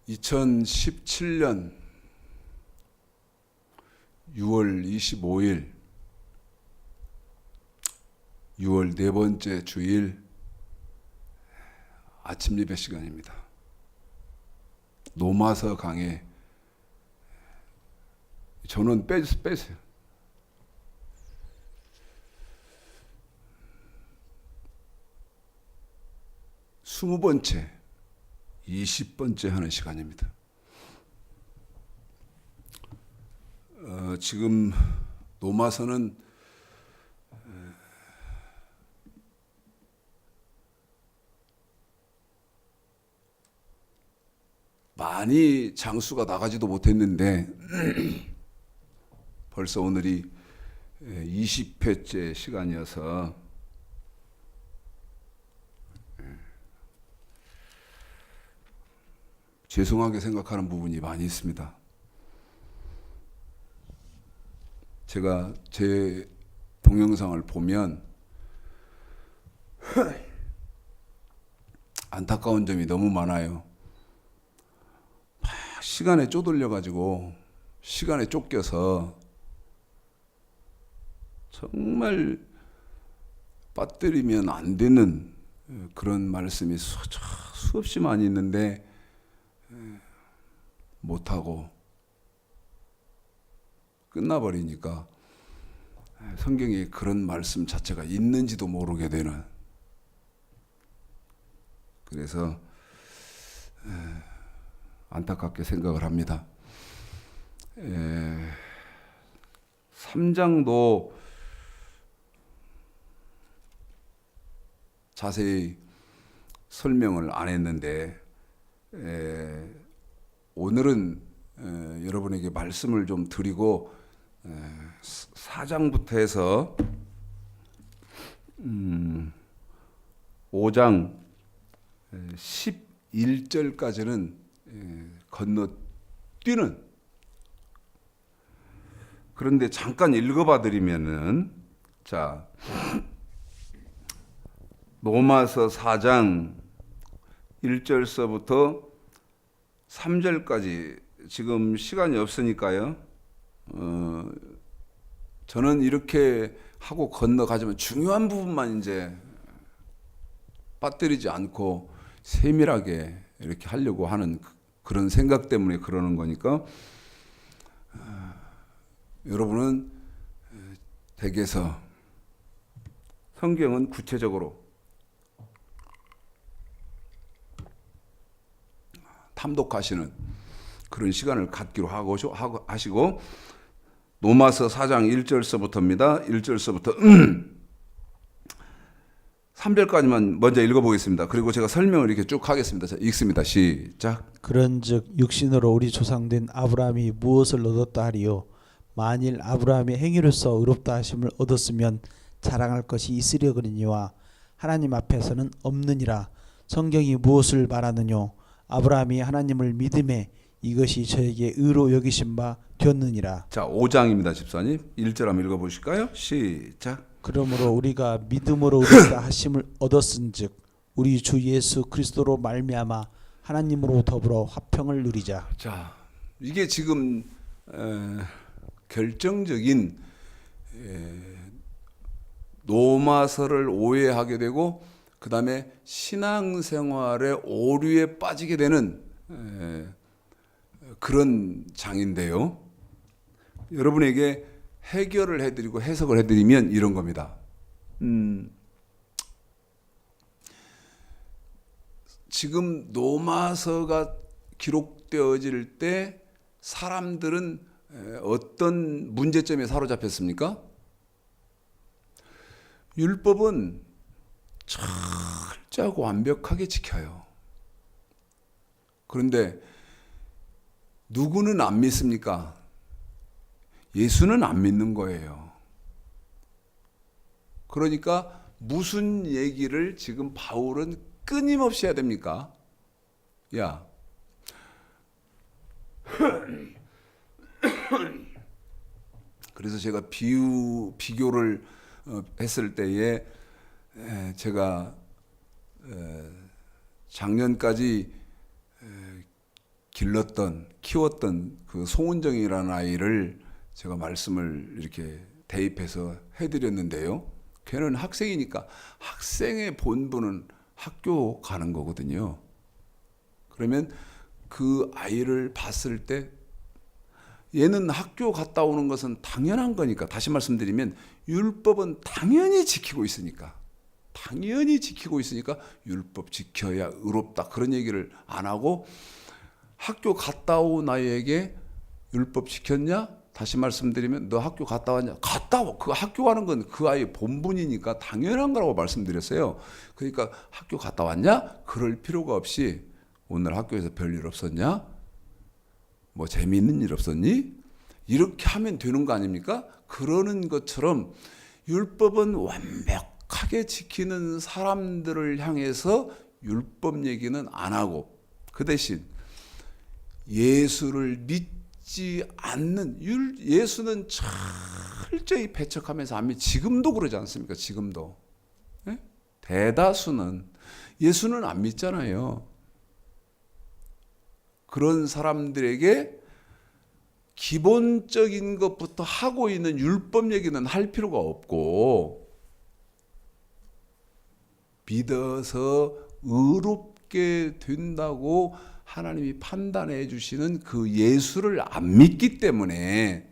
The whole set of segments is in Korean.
2017년 6월 25일 6월 네 번째 주일 아침 예배 시간입니다. 노마서 강해. 저는 빼세요. 스무 번째, 20번째 하는 시간입니다. 지금 노마서는 많이 장수가 나가지도 못했는데 벌써 오늘이 20회째 시간이어서 죄송하게 생각하는 부분이 많이 있습니다. 제가 제 동영상을 보면 안타까운 점이 너무 많아요. 시간에 쪼들려가지고 시간에 쫓겨서 정말 빠뜨리면 안 되는 그런 말씀이 수없이 많이 있는데 못하고 끝나버리니까 성경에 그런 말씀 자체가 있는지도 모르게 되는, 그래서 안타깝게 생각을 합니다. 3장도 자세히 설명을 안 했는데 오늘은 여러분에게 말씀을 좀 드리고 4장부터 해서 5장 11절까지는 건너뛰는, 그런데 잠깐 읽어봐 드리면은, 자, 로마서 4장 1절서부터 3절까지 지금 시간이 없으니까요. 저는 이렇게 하고 건너가지만 중요한 부분만 이제 빠뜨리지 않고 세밀하게 이렇게 하려고 하는 그런 생각 때문에 그러는 거니까 여러분은 댁에서 성경은 구체적으로 탐독하시는 그런 시간을 갖기로 하시고, 로마서 4장 1절서부터입니다. 1절서부터 3절까지만 먼저 읽어보겠습니다. 그리고 제가 설명을 이렇게 쭉 하겠습니다. 자, 읽습니다. 시작. 그런즉 육신으로 우리 조상된 아브라함이 무엇을 얻었다 하리요? 만일 아브라함이 행위로서 의롭다 하심을 얻었으면 자랑할 것이 있으려거니와 하나님 앞에서는 없느니라. 성경이 무엇을 말하느뇨? 아브라함이 하나님을 믿음에 이것이 저에게 의로 여기신 바 되었느니라. 자, 5장입니다. 집사님 1절 한번 읽어보실까요? 시작. 그러므로 우리가 믿음으로 의롭다 하심을 얻었은즉 우리 주 예수 그리스도로 말미암아 하나님으로 더불어 화평을 누리자. 자, 이게 지금 결정적인 노마서를 오해하게 되고 그 다음에 신앙생활의 오류에 빠지게 되는 그런 장인데요. 여러분에게 해결을 해드리고 해석을 해드리면 이런 겁니다. 지금 노마서가 기록되어질 때 사람들은 어떤 문제점에 사로잡혔습니까? 율법은 철저하고 완벽하게 지켜요. 그런데 누구는 안 믿습니까? 예수는 안 믿는 거예요. 그러니까 무슨 얘기를 지금 바울은 끊임없이 해야 됩니까? 야, 그래서 제가 비교를 했을 때에 제가 작년까지 길렀던 키웠던 그 송은정이라는 아이를 제가 말씀을 이렇게 대입해서 해드렸는데요. 걔는 학생이니까 학생의 본분은 학교 가는 거거든요. 그러면 그 아이를 봤을 때 얘는 학교 갔다 오는 것은 당연한 거니까, 다시 말씀드리면 율법은 당연히 지키고 있으니까 율법 지켜야 의롭다, 그런 얘기를 안 하고 학교 갔다 온 아이에게 율법 지켰냐? 다시 말씀드리면 너 학교 갔다 왔냐? 갔다 와. 그 학교 가는 건 그 아이의 본분이니까 당연한 거라고 말씀드렸어요. 그러니까 학교 갔다 왔냐? 그럴 필요가 없이 오늘 학교에서 별일 없었냐? 뭐 재미있는 일 없었니? 이렇게 하면 되는 거 아닙니까? 그러는 것처럼 율법은 완벽하게 지키는 사람들을 향해서 율법 얘기는 안 하고, 그 대신 예수를 믿지 않는, 예수는 철저히 배척하면서 안 믿, 지금도 그러지 않습니까? 지금도. 네? 대다수는 예수는 안 믿잖아요. 그런 사람들에게 기본적인 것부터 하고 있는 율법 얘기는 할 필요가 없고, 믿어서 의롭게 된다고 하나님이 판단해 주시는 그 예수를 안 믿기 때문에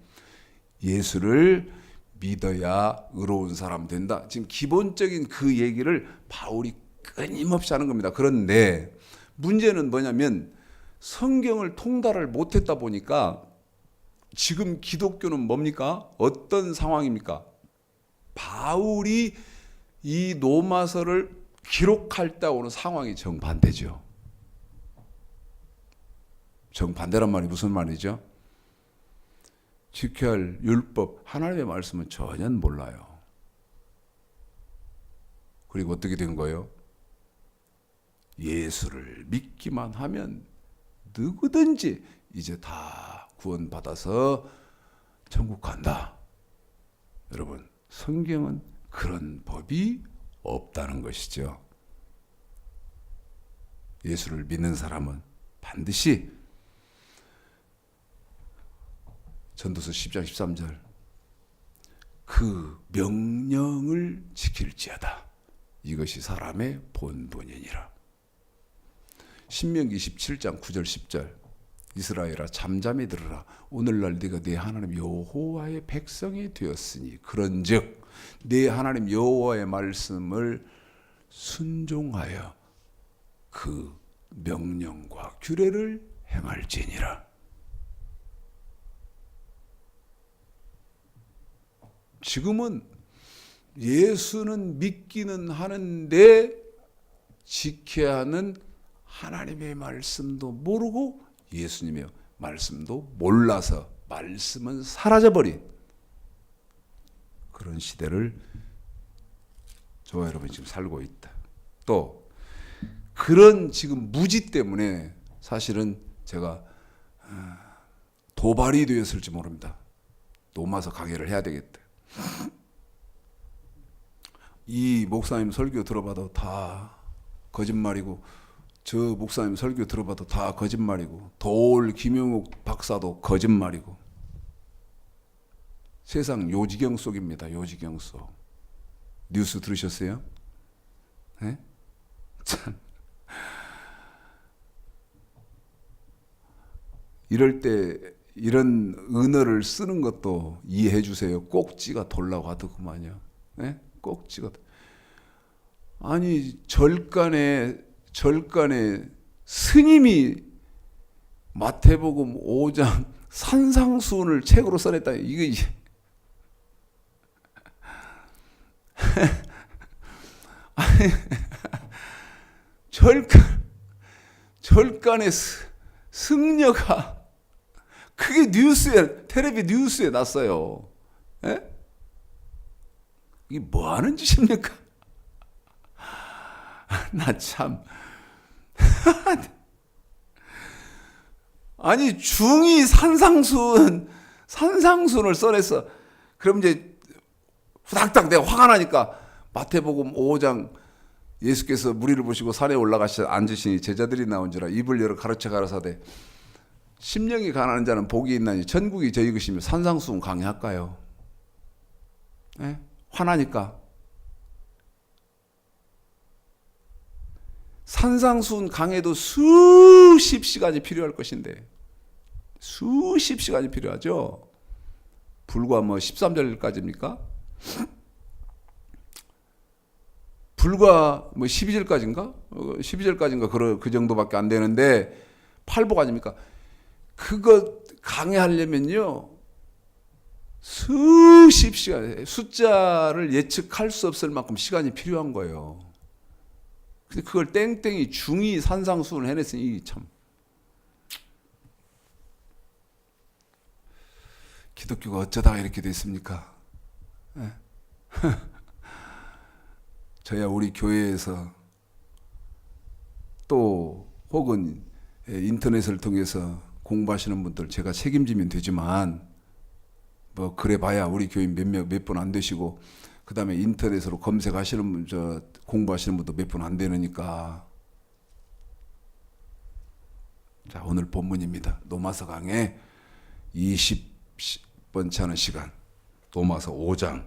예수를 믿어야 의로운 사람 된다. 지금 기본적인 그 얘기를 바울이 끊임없이 하는 겁니다. 그런데 문제는 뭐냐면 성경을 통달을 못했다 보니까 지금 기독교는 뭡니까? 어떤 상황입니까? 바울이 이 로마서를 기록할 때 오는 상황이 정반대죠. 정반대란 말이 무슨 말이죠? 지켜야 할 율법, 하나님의 말씀은 전혀 몰라요. 그리고 어떻게 된 거예요? 예수를 믿기만 하면 누구든지 이제 다 구원받아서 천국 간다. 여러분, 성경은 그런 법이 없다는 것이죠. 예수를 믿는 사람은 반드시 전도서 10장 13절 그 명령을 지킬지어다. 이것이 사람의 본분이니라. 신명기 17장 9절 10절 이스라엘아 잠잠히 들으라. 오늘날 네가 네 하나님 여호와의 백성이 되었으니 그런즉 네 하나님 여호와의 말씀을 순종하여 그 명령과 규례를 행할지니라. 지금은 예수는 믿기는 하는데 지켜야 하는 하나님의 말씀도 모르고 예수님의 말씀도 몰라서 말씀은 사라져버린 그런 시대를 저와 여러분이 지금 살고 있다. 또 그런 지금 무지 때문에 사실은 제가 도발이 되었을지 모릅니다. 로마서 강의를 해야 되겠다. 이 목사님 설교 들어봐도 다 거짓말이고 저 목사님 설교 들어봐도 다 거짓말이고 돌 김용욱 박사도 거짓말이고 세상 요지경 속입니다. 요지경 속. 뉴스 들으셨어요? 네? 참. 이럴 때 이런 은어를 쓰는 것도 이해해 주세요. 꼭지가 돌라고 하더구만요. 네? 꼭지가. 아니 절간에 스님이 마태복음 5장 산상수훈을 책으로 써냈다. 이게 아니, 절간에 승려가 그게 뉴스에 텔레비 뉴스에 났어요. 에? 이게 뭐 하는 짓입니까? 나 참. 아니 중이 산상순을 써냈어. 그럼 이제 후닥닥 내가 화가 나니까 마태복음 5장 예수께서 무리를 보시고 산에 올라가시 앉으시니 제자들이 나온지라 입을 열어 가르쳐 가라사대 심령이 가난한 자는 복이 있나니 전국이 저희 것이며 산상수훈 강의할까요? 예? 화나니까. 산상수훈 강해도 수십 시간이 필요할 것인데 수십 시간이 필요하죠. 불과 뭐 13절까지입니까? 불과 뭐 12절까지인가? 12절까지인가 그 정도밖에 안 되는데 팔복 아닙니까? 그거 강의하려면요 수십 시간, 숫자를 예측할 수 없을 만큼 시간이 필요한 거예요. 근데 그걸 땡땡이 중이 산상수훈을 해냈으니 참 기독교가 어쩌다가 이렇게 됐습니까? 네. 저야 우리 교회에서 또 혹은 인터넷을 통해서 공부하시는 분들 제가 책임지면 되지만 뭐 그래 봐야 우리 교인 몇 분 안 되시고 그 다음에 인터넷으로 검색하시는 분, 공부하시는 분도 몇 분 안 되니까. 자, 오늘 본문입니다. 노마서 강의 20번째 하는 시간, 노마서 5장.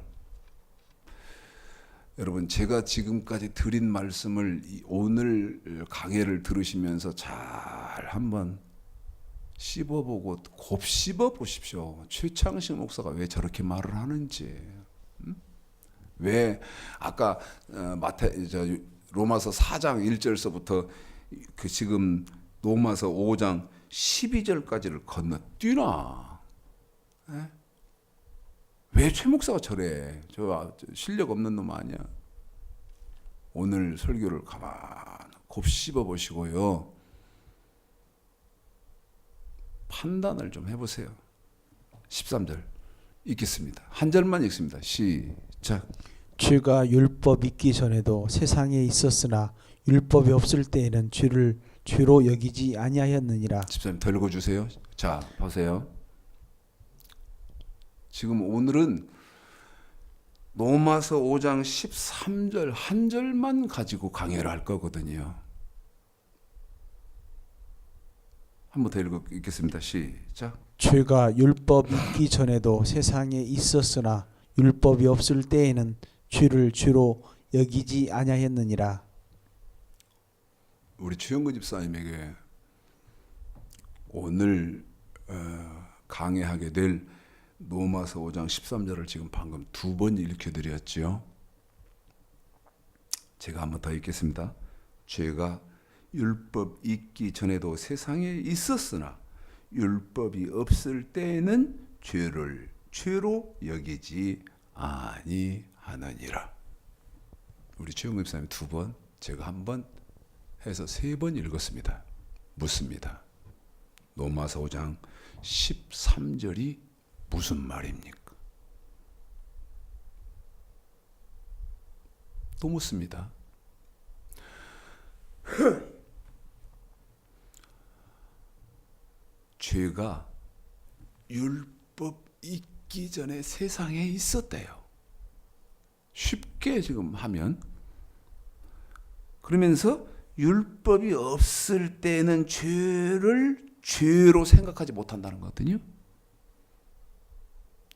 여러분, 제가 지금까지 드린 말씀을 오늘 강해를 들으시면서 잘 한번 씹어보고 곱씹어 보십시오. 최창식 목사가 왜 저렇게 말을 하는지. 왜 아까 로마서 4장 1절서부터 그 지금 로마서 5장 12절까지를 건너뛰나? 네? 왜 최 목사가 저래? 저 실력 없는 놈 아니야? 오늘 설교를 가만 곱씹어 보시고요. 판단을 좀 해보세요. 13절 읽겠습니다. 한 절만 읽습니다. 시작. 죄가 율법 있기 전에도 세상에 있었으나 율법이 없을 때에는 죄를 죄로 여기지 아니하였느니라. 집사님 더 읽어주세요. 자, 보세요. 지금 오늘은 로마서 5장 13절 한 절만 가지고 강해를 할 거거든요. 한 번 더 읽겠습니다. 시작. 죄가 율법 있기 전에도 세상에 있었으나 율법이 없을 때에는 죄를 죄로 여기지 아니하였느니라. 우리 최영근 집사님에게 오늘 강해하게 될 로마서 5장 13절을 지금 방금 2번 읽혀드렸지요. 제가 한 번 더 읽겠습니다. 죄가 율법 있기 전에도 세상에 있었으나 율법이 없을 때에는 죄를 죄로 여기지 아니하느니라. 우리 최영근 집사님 2번, 제가 한 번 해서 3번 읽었습니다. 묻습니다. 로마서 5장 13절이 무슨 말입니까? 또 묻습니다. 죄가 율법 있기 전에 세상에 있었대요. 쉽게 지금 하면 그러면서 율법이 없을 때는 죄를 죄로 생각하지 못한다는 거거든요.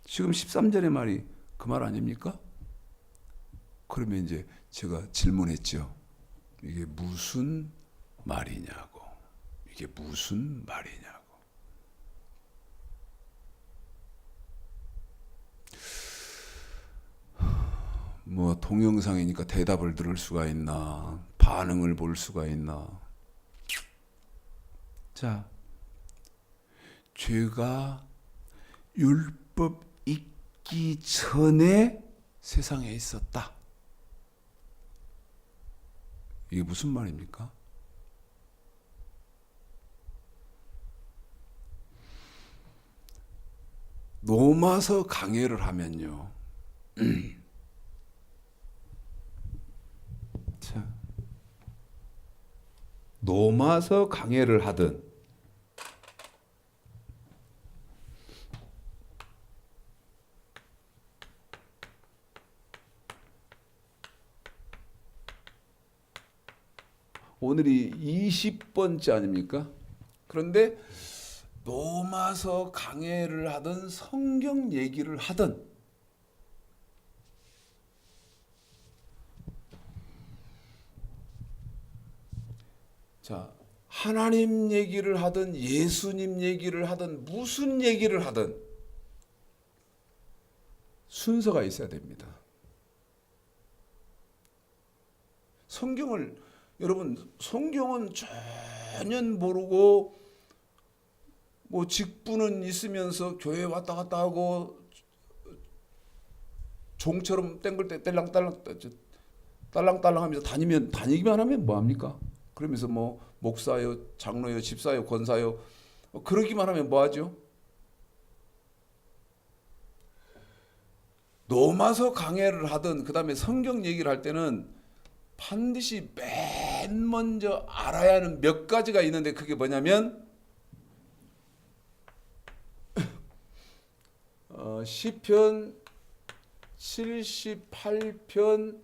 지금 13절의 말이 그 말 아닙니까? 그러면 이제 제가 질문했죠. 이게 무슨 말이냐고. 이게 무슨 말이냐고. 뭐 동영상이니까 대답을 들을 수가 있나, 반응을 볼 수가 있나. 자, 죄가 율법 있기 전에 세상에 있었다. 이게 무슨 말입니까? 로마서 강해를 하면요. 자, 로마서 강해를 하든 오늘이 20번째 아닙니까? 그런데 노마서 강해를 하든 성경 얘기를 하든 자, 하나님 얘기를 하든 예수님 얘기를 하든 무슨 얘기를 하든 순서가 있어야 됩니다. 여러분 성경은 전혀 모르고 뭐 직분은 있으면서 교회 왔다 갔다 하고 종처럼 땡글 때 딸랑딸랑 하면서 다니기만 하면 뭐 합니까? 그러면서 뭐 목사요, 장로요, 집사요, 권사요 그러기만 하면 뭐 하죠? 노마서 강해를 하든 그다음에 성경 얘기를 할 때는 반드시 맨 먼저 알아야 하는 몇 가지가 있는데 그게 뭐냐면 시편 78편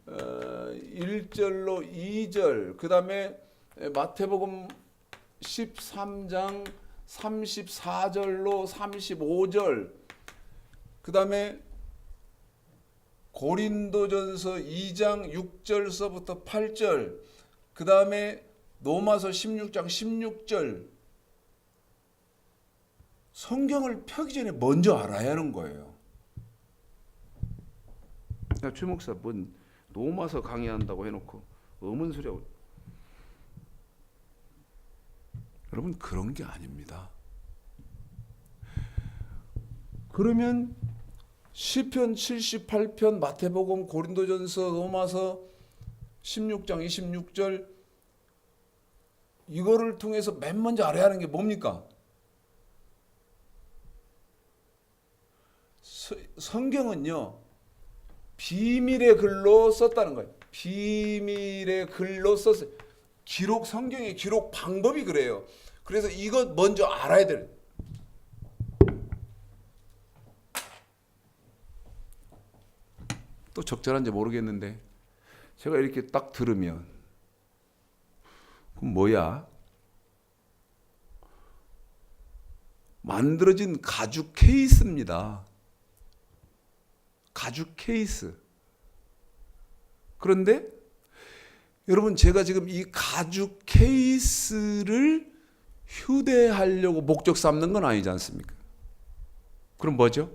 1절로 2절 그 다음에 마태복음 13장 34절로 35절 그 다음에 고린도전서 2장 6절서부터 8절 그 다음에 로마서 16장 16절 성경을 펴기 전에 먼저 알아야 하는 거예요. 야, 최 목사 뭔 로마서 강의한다고 해놓고 어문소리하고 여러분 그런 게 아닙니다. 그러면 시편 78편 마태복음 고린도전서 로마서 16장 26절 이거를 통해서 맨 먼저 알아야 하는 게 뭡니까? 성경은요 비밀의 글로 썼다는 거예요. 비밀의 글로 썼어요. 성경의 기록 방법이 그래요. 그래서 이것 먼저 알아야 돼요. 또 적절한지 모르겠는데 제가 이렇게 딱 들으면 그럼 뭐야? 만들어진 가죽 케이스입니다. 가죽 케이스. 그런데 여러분 제가 지금 이 가죽 케이스를 휴대하려고 목적 삼는 건 아니지 않습니까? 그럼 뭐죠?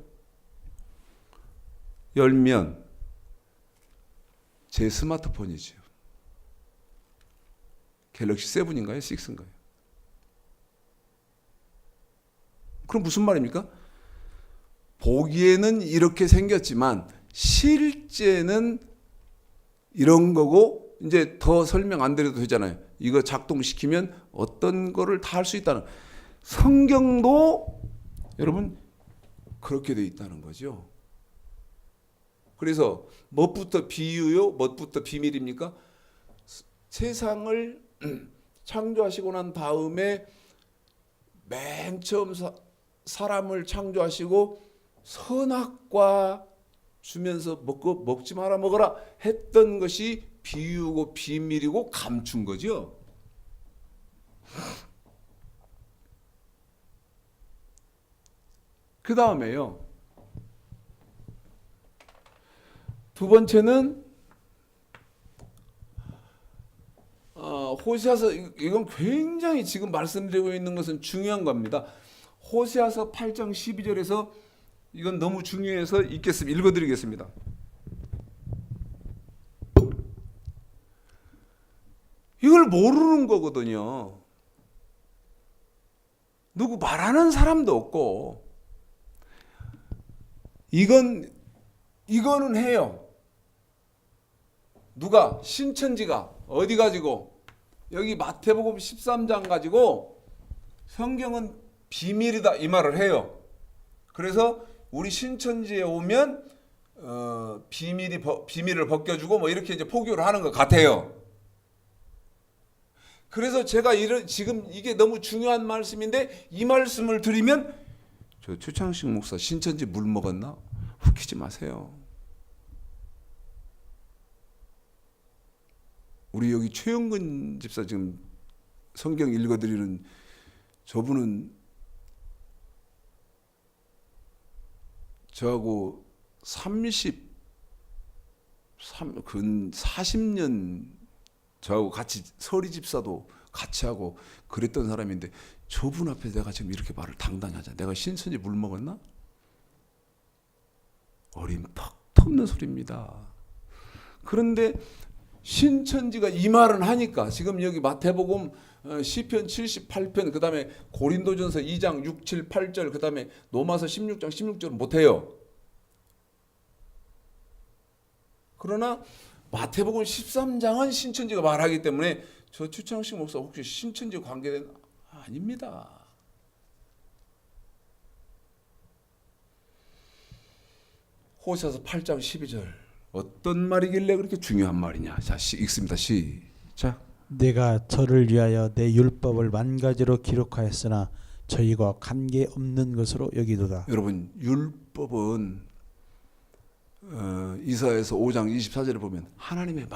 열면 제 스마트폰이죠. 갤럭시 7인가요? 6인가요? 그럼 무슨 말입니까? 보기에는 이렇게 생겼지만 실제는 이런 거고 이제 더 설명 안 드려도 되잖아요. 이거 작동시키면 어떤 거를 다 할 수 있다는 성경도 여러분 그렇게 돼 있다는 거죠. 그래서 무엇부터 비유요? 무엇부터 비밀입니까? 세상을 창조하시고 난 다음에 맨 처음 사람을 창조하시고 선악과 주면서 먹지 마라 먹어라 했던 것이 비유고 비밀이고 감춘 거죠. 그 다음에요. 두 번째는 호세아서 이건 굉장히 지금 말씀드리고 있는 것은 중요한 겁니다. 호세아서 8장 12절에서 이건 너무 중요해서 읽어드리겠습니다. 이걸 모르는 거거든요. 누구 말하는 사람도 없고 이거는 해요. 누가 신천지가 어디 가지고 여기 마태복음 13장 가지고 성경은 비밀이다 이 말을 해요. 그래서 우리 신천지에 오면 비밀을 벗겨주고 뭐 이렇게 이제 포교를 하는 것 같아요. 그래서 제가 지금 이게 너무 중요한 말씀인데 이 말씀을 드리면 저 최창식 목사 신천지 물 먹었나? 웃기지 마세요. 우리 여기 최영근 집사 지금 성경 읽어드리는 저분은 저하고 근 40년 저하고 같이 서리 집사도 같이 하고 그랬던 사람인데 저분 앞에 내가 지금 이렇게 말을 당당히 하자. 내가 신천지 물 먹었나? 어린 턱도 없는 소리입니다. 그런데 신천지가 이 말은 하니까 지금 여기 마태복음 시편 78편 그다음에 고린도전서 2장 6, 7, 8절 그다음에 로마서 16장 16절은 못해요. 그러나 마태복음 13장은 신천지가 말하기 때문에 저 추창식 목사 혹시 신천지 관계된 아닙니다. 호세아서 8장 12절 어떤 말이길래 그렇게 중요한 말이냐. 자, 읽습니다. 시작. 내가 저를 위하여 내 율법을 만가지로 기록하였으나 저희가 관계없는 것으로 여기도다. 여러분 율법은 이사야서 5장 24절에 보면 하나님의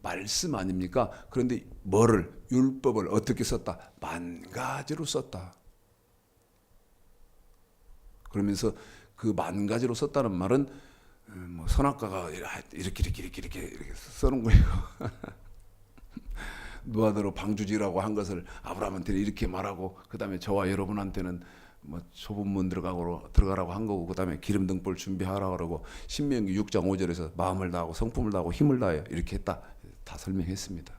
말씀 아닙니까? 그런데 뭐를 율법을 어떻게 썼다? 만가지로 썼다. 그러면서 그 만가지로 썼다는 말은 뭐 선악과가 이렇게 써놓은 거예요. 노아대로 방주지라고 한 것을 아브라함한테 이렇게 말하고 그 다음에 저와 여러분한테는 뭐 좁은 문 들어가라고 한 거고 그 다음에 기름 등불 준비하라고 그러고 신명기 6장 5절에서 마음을 다하고 성품을 다하고 힘을 다하여 이렇게 했다. 다 설명했습니다.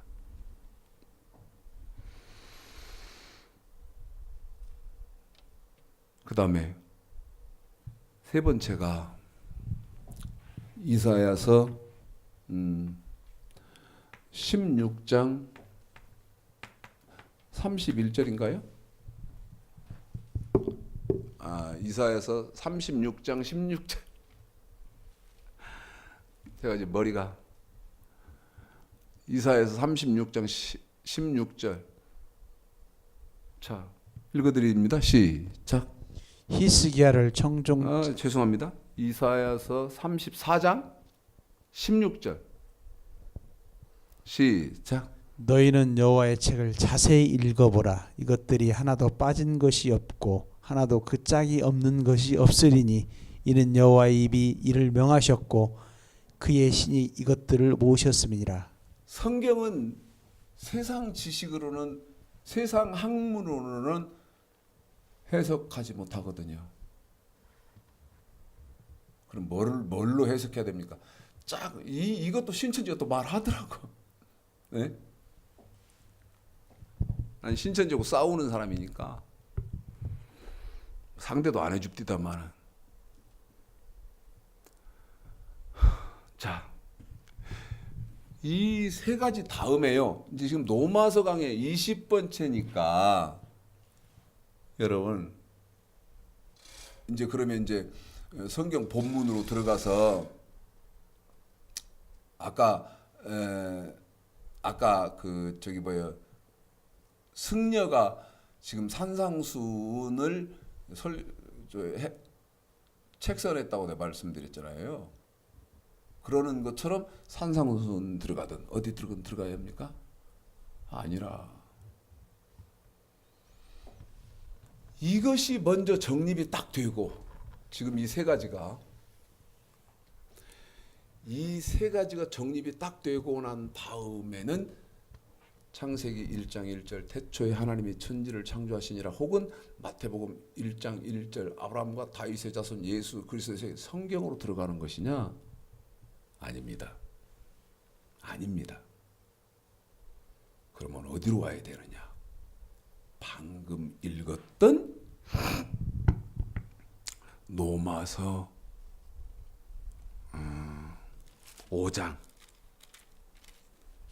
그 다음에 세 번째가 이사야서 16장 31절인가요? 이사야서 36장 16절. 제가 이제 머리가 이사야서 36장 16절. 자, 읽어드립니다. 시작. 히스기야를 청종 죄송합니다. 이사야서 34장 16절. 시작. 너희는 여호와의 책을 자세히 읽어보라. 이것들이 하나도 빠진 것이 없고 하나도 그 짝이 없는 것이 없으리니 이는 여호와의 입이 이를 명하셨고 그의 신이 이것들을 모으셨음이니라. 성경은 세상 지식으로는 세상 학문으로는 해석하지 못하거든요. 그럼 뭘로 해석해야 됩니까? 이것도 신천지가 또 말하더라고. 네? 난 신천지하고 싸우는 사람이니까 상대도 안 해줍디다마는. 자, 이 세 가지 다음에요. 이제 지금 노마서 강의 20번째니까 여러분 이제 그러면 이제 성경 본문으로 들어가서 아까 그 저기 뭐예요, 승려가 지금 산상순을 책선했다고 내가 말씀드렸잖아요. 그러는 것처럼 산상순 들어가든 어디 들어가야 합니까? 아니라 이것이 먼저 정립이 딱 되고 지금 이 세 가지가 정립이 딱 되고 난 다음에는 창세기 1장 1절 태초에 하나님이 천지를 창조하시니라 혹은 마태복음 1장 1절 아브라함과 다윗의 자손 예수 그리스도의 성경으로 들어가는 것이냐? 아닙니다. 아닙니다. 그러면 어디로 와야 되느냐? 방금 읽었던 노마서 5장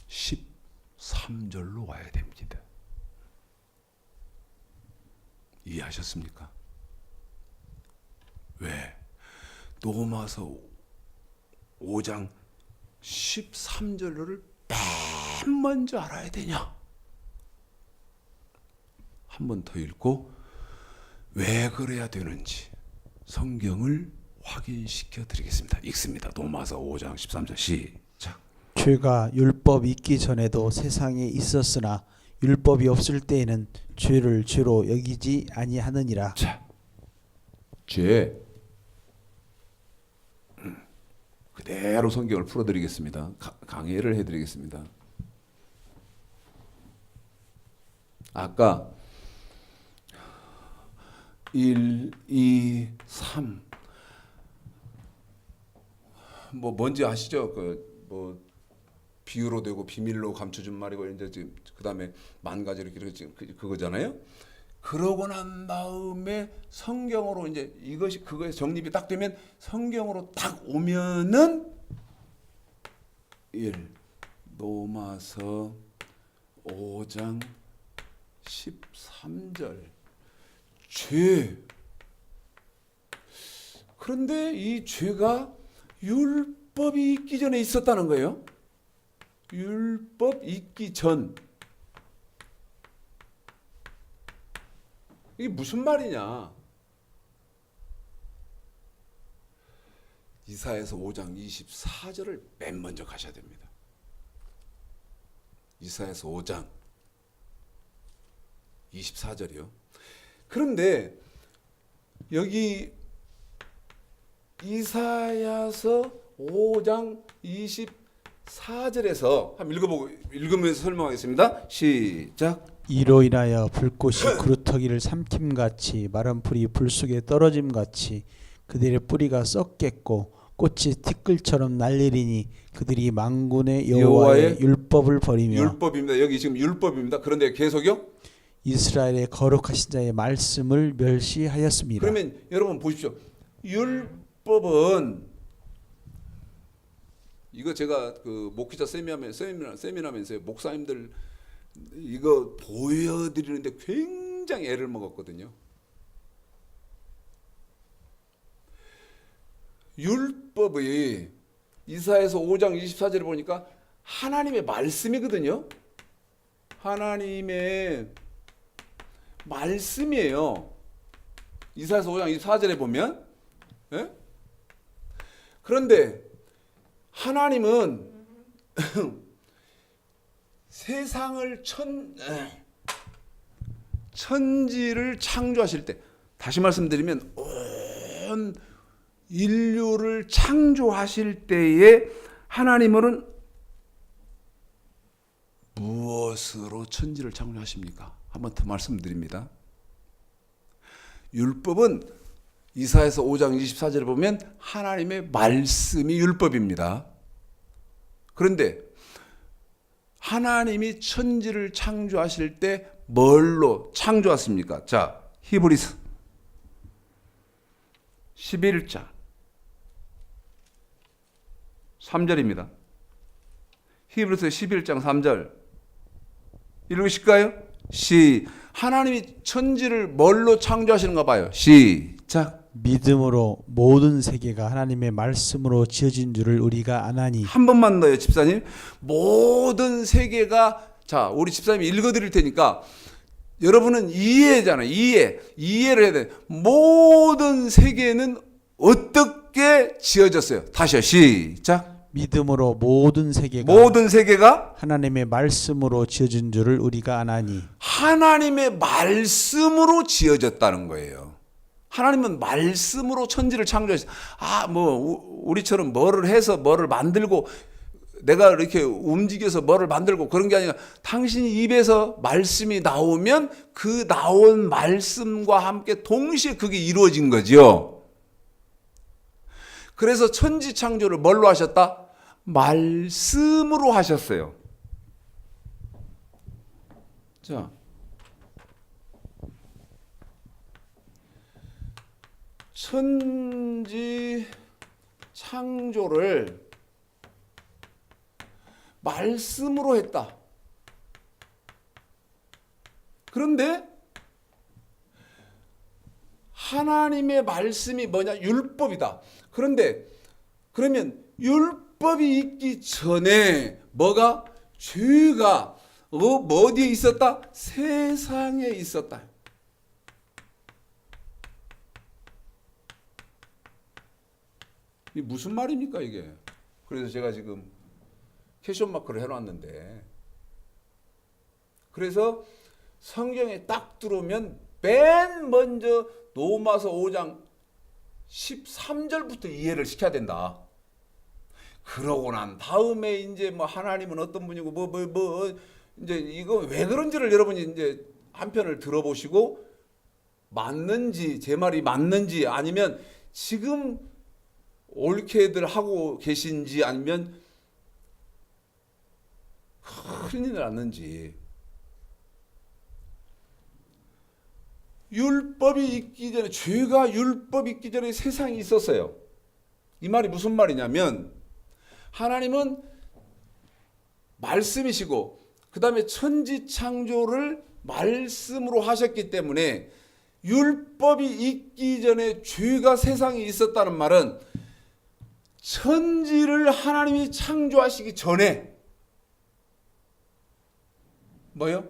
13절로 와야 됩니다. 이해하셨습니까? 왜? 노마서 5장 13절을 맨 먼저 알아야 되냐? 한 번 더 읽고 왜 그래야 되는지 성경을 확인시켜 드리겠습니다. 읽습니다. 노마서 5장 13절 시작. 죄가 율법 있기 전에도 세상에 있었으나 율법이 없을 때에는 죄를 죄로 여기지 아니하느니라. 자, 죄 그대로 성경을 풀어드리겠습니다. 강의를 해드리겠습니다. 아까 1, 2, 3 뭐 뭔지 아시죠? 뭐 비유로 되고 비밀로 감춰준 말이고 이제 그다음에 만 가지로 이렇게 그거잖아요. 그러고 난 다음에 성경으로 이제 이것이 그거에 정립이 딱 되면 성경으로 딱 오면은 1 로마서 5장 13절 죄. 그런데 이 죄가 율법이 있기 전에 있었다는 거예요. 율법 있기 전. 이게 무슨 말이냐? 이사야서 5장 24절을 맨 먼저 가셔야 됩니다. 이사야서 5장 24절이요. 그런데 여기 이사야서 5장 24절에서 한번 읽으면서 설명하겠습니다. 시작. 이로 인하여 불꽃이 그루터기를 삼킴같이 마른 풀이 불 속에 떨어짐같이 그들의 뿌리가 썩겠고 꽃이 티끌처럼 날리리니 그들이 만군의 여호와의 율법을 버리며. 율법입니다. 여기 지금 율법입니다. 그런데 계속요. 이스라엘의 거룩하신 자의 말씀을 멸시하였습니다. 그러면 여러분 보십시오. 율법은 이거 제가 그 목회자 세미나면서 목사님들 이거 보여드리는데 굉장히 애를 먹었거든요. 율법이 이사야서 5장 24절을 보니까 하나님의 말씀이거든요. 하나님의 말씀이에요. 이사야서 5장 24절에 보면. 예? 그런데 하나님은 세상을 천지를 창조하실 때, 다시 말씀드리면 온 인류를 창조하실 때에 하나님은 무엇으로 천지를 창조하십니까? 한번 더 말씀드립니다. 율법은 이사야서 5장 24절에 보면 하나님의 말씀이 율법입니다. 그런데 하나님이 천지를 창조하실 때 뭘로 창조하십니까? 자, 히브리서 11장 3절입니다. 히브리서 11장 3절 읽으실까요? 하나님이 천지를 뭘로 창조하시는가 봐요. 시작. 믿음으로 모든 세계가 하나님의 말씀으로 지어진 줄을 우리가 아나니. 한 번만 더요, 집사님. 모든 세계가, 자, 우리 집사님이 읽어드릴 테니까 여러분은 이해잖아요. 이해를 해야 돼. 모든 세계는 어떻게 지어졌어요? 다시요, 시작. 믿음으로 모든 세계가 하나님의 말씀으로 지어진 줄을 우리가 아나니. 하나님의 말씀으로 지어졌다는 거예요. 하나님은 말씀으로 천지를 창조했어요. 우리처럼 뭐를 해서 뭐를 만들고 내가 이렇게 움직여서 뭐를 만들고 그런 게 아니라 당신이 입에서 말씀이 나오면 그 나온 말씀과 함께 동시에 그게 이루어진 거죠. 그래서 천지 창조를 뭘로 하셨다? 말씀으로 하셨어요. 자, 천지 창조를 말씀으로 했다. 그런데 하나님의 말씀이 뭐냐? 율법이다. 그런데 그러면 율법이 있기 전에 뭐가? 죄가 어디에 있었다? 세상에 있었다. 이게 무슨 말입니까 이게? 그래서 제가 지금 캐션 마크를 해놨는데, 그래서 성경에 딱 들어오면 맨 먼저 로마서 5장 13절부터 이해를 시켜야 된다. 그러고 난 다음에 이제 뭐 하나님은 어떤 분이고 이제 이거 왜 그런지를 여러분이 이제 한편을 들어보시고 맞는지, 제 말이 맞는지, 아니면 지금 옳게들 하고 계신지, 아니면 큰일 났는지. 율법이 있기 전에, 죄가 율법이 있기 전에 세상이 있었어요. 이 말이 무슨 말이냐면 하나님은 말씀이시고 그 다음에 천지 창조를 말씀으로 하셨기 때문에 율법이 있기 전에 죄가 세상에 있었다는 말은 천지를 하나님이 창조하시기 전에 뭐요?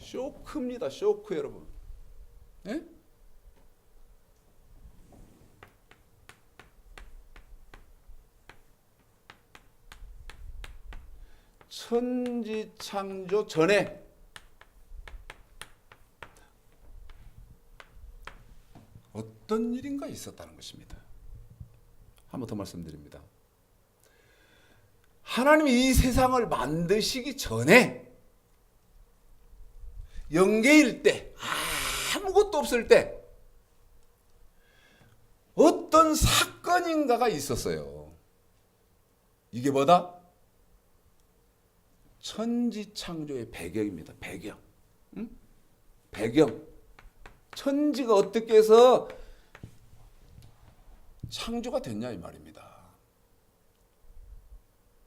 쇼크입니다. 쇼크 여러분. 예? 천지 창조 전에 어떤 일인가 있었다는 것입니다. 한 번 더 말씀드립니다. 하나님이 이 세상을 만드시기 전에 영계일 때, 아무것도 없을 때 어떤 사건인가가 있었어요. 이게 뭐다? 천지 창조의 배경입니다. 배경. 응? 배경. 천지가 어떻게 해서 창조가 됐냐 이 말입니다.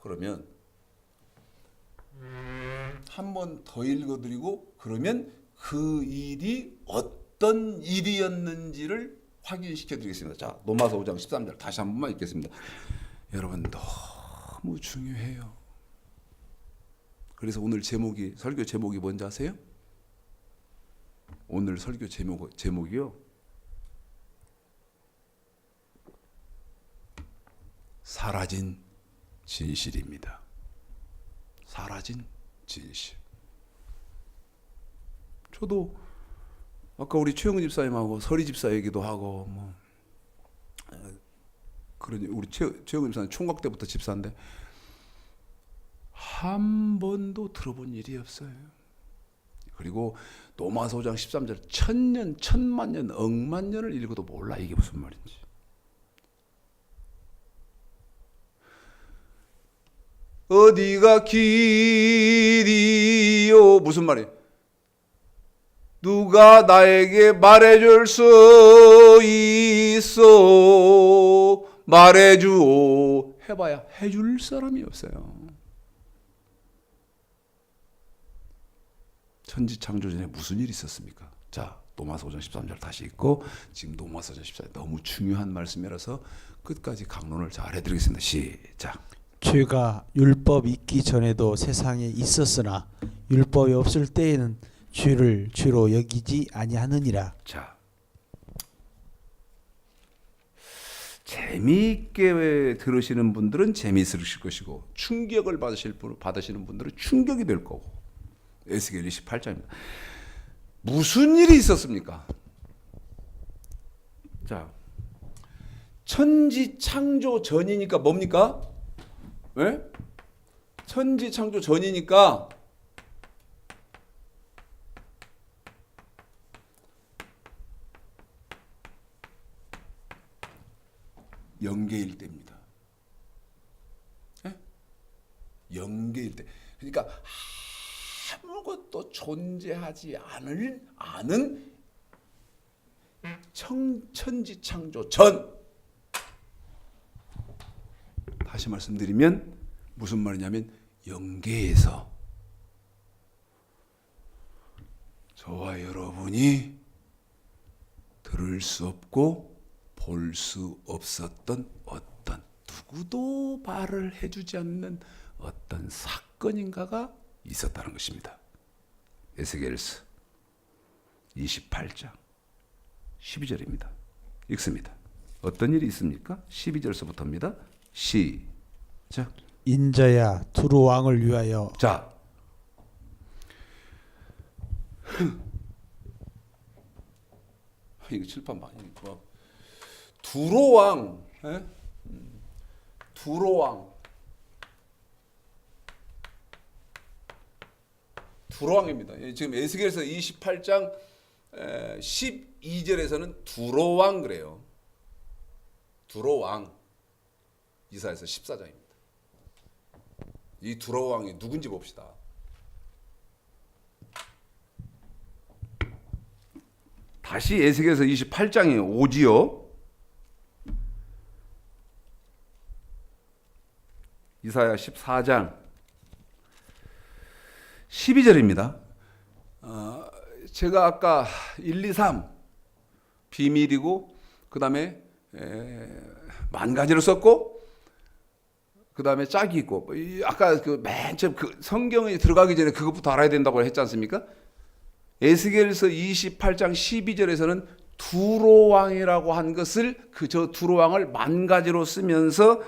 그러면 한 번 더 읽어드리고 그러면 그 일이 어떤 일이었는지를 확인시켜 드리겠습니다. 자, 로마서 5장 13절 다시 한 번만 읽겠습니다. 여러분 너무 중요해요. 그래서 오늘 설교 제목이 뭔지 아세요? 오늘 설교 제목이요. 사라진 진실입니다. 사라진 진실. 저도 아까 우리 최영은 집사님하고 서리 집사 얘기도 하고 그러니 우리 최영은 집사님 총각 때부터 집사인데 한 번도 들어본 일이 없어요. 그리고 로마서 5장 13절 천년, 천만년, 억만년을 읽어도 몰라 이게 무슨 말인지. 어디가 길이요? 무슨 말이에요? 누가 나에게 말해줄 수 있어? 말해주오. 해봐야 해줄 사람이 없어요. 천지 창조 전에 무슨 일이 있었습니까? 자, 로마서 5장 13절 다시 읽고 지금 로마서 5장 14절 너무 중요한 말씀이라서 끝까지 강론을 잘 해드리겠습니다. 시작. 죄가 율법 있기 전에도 세상에 있었으나 율법이 없을 때에는 죄를 죄로 여기지 아니하느니라. 자, 재미있게 들으시는 분들은 재미있으실 것이고 충격을 받으시는 분들은 충격이 될 거고. 에스겔 28장입니다. 무슨 일이 있었습니까? 자, 천지 창조 전이니까 뭡니까? 왜? 천지 창조 전이니까 영계일 때입니다. 예? 영계일 때. 그러니까 아무것도 존재하지 않은 천지 창조 전. 다시 말씀드리면 무슨 말이냐면 영계에서 저와 여러분이 들을 수 없고 볼 수 없었던 어떤 누구도 말을 해주지 않는 어떤 사건인가가 있었다는 것입니다. 에스겔서 28장 12절입니다. 읽습니다. 어떤 일이 있습니까? 12절서부터입니다. 시작. 인자야 두루 왕을 위하여. 자, 이거 칠판 많이 두로 왕. 두로왕입니다. 지금 에스겔서 28장 12절에서는 두로왕 그래요. 두로왕. 이사야서 14장입니다. 이 두로왕이 누군지 봅시다. 다시 에스겔서 28장에 오지요. 이사야 14장 12절입니다. 제가 아까 1, 2, 3 비밀이고 그 다음에 만 가지를 썼고 그 다음에 짝이 있고 아까 그 맨 처음 그 성경에 들어가기 전에 그것부터 알아야 된다고 했지 않습니까? 에스겔서 28장 12절에서는 두로왕이라고 한 것을 저 두로왕을 만 가지로 쓰면서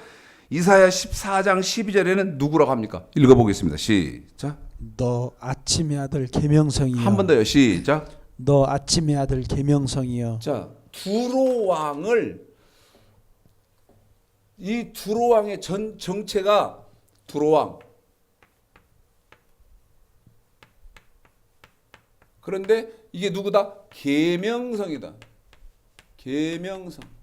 이사야 14장 12절에는 누구라고 합니까? 읽어보겠습니다. 시작. 너 아침의 아들 계명성이여. 한 번 더요. 시작. 너 아침의 아들 계명성이여. 자, 두로왕을 이 두로왕의 정체가 두로왕. 그런데 이게 누구다? 계명성이다. 계명성.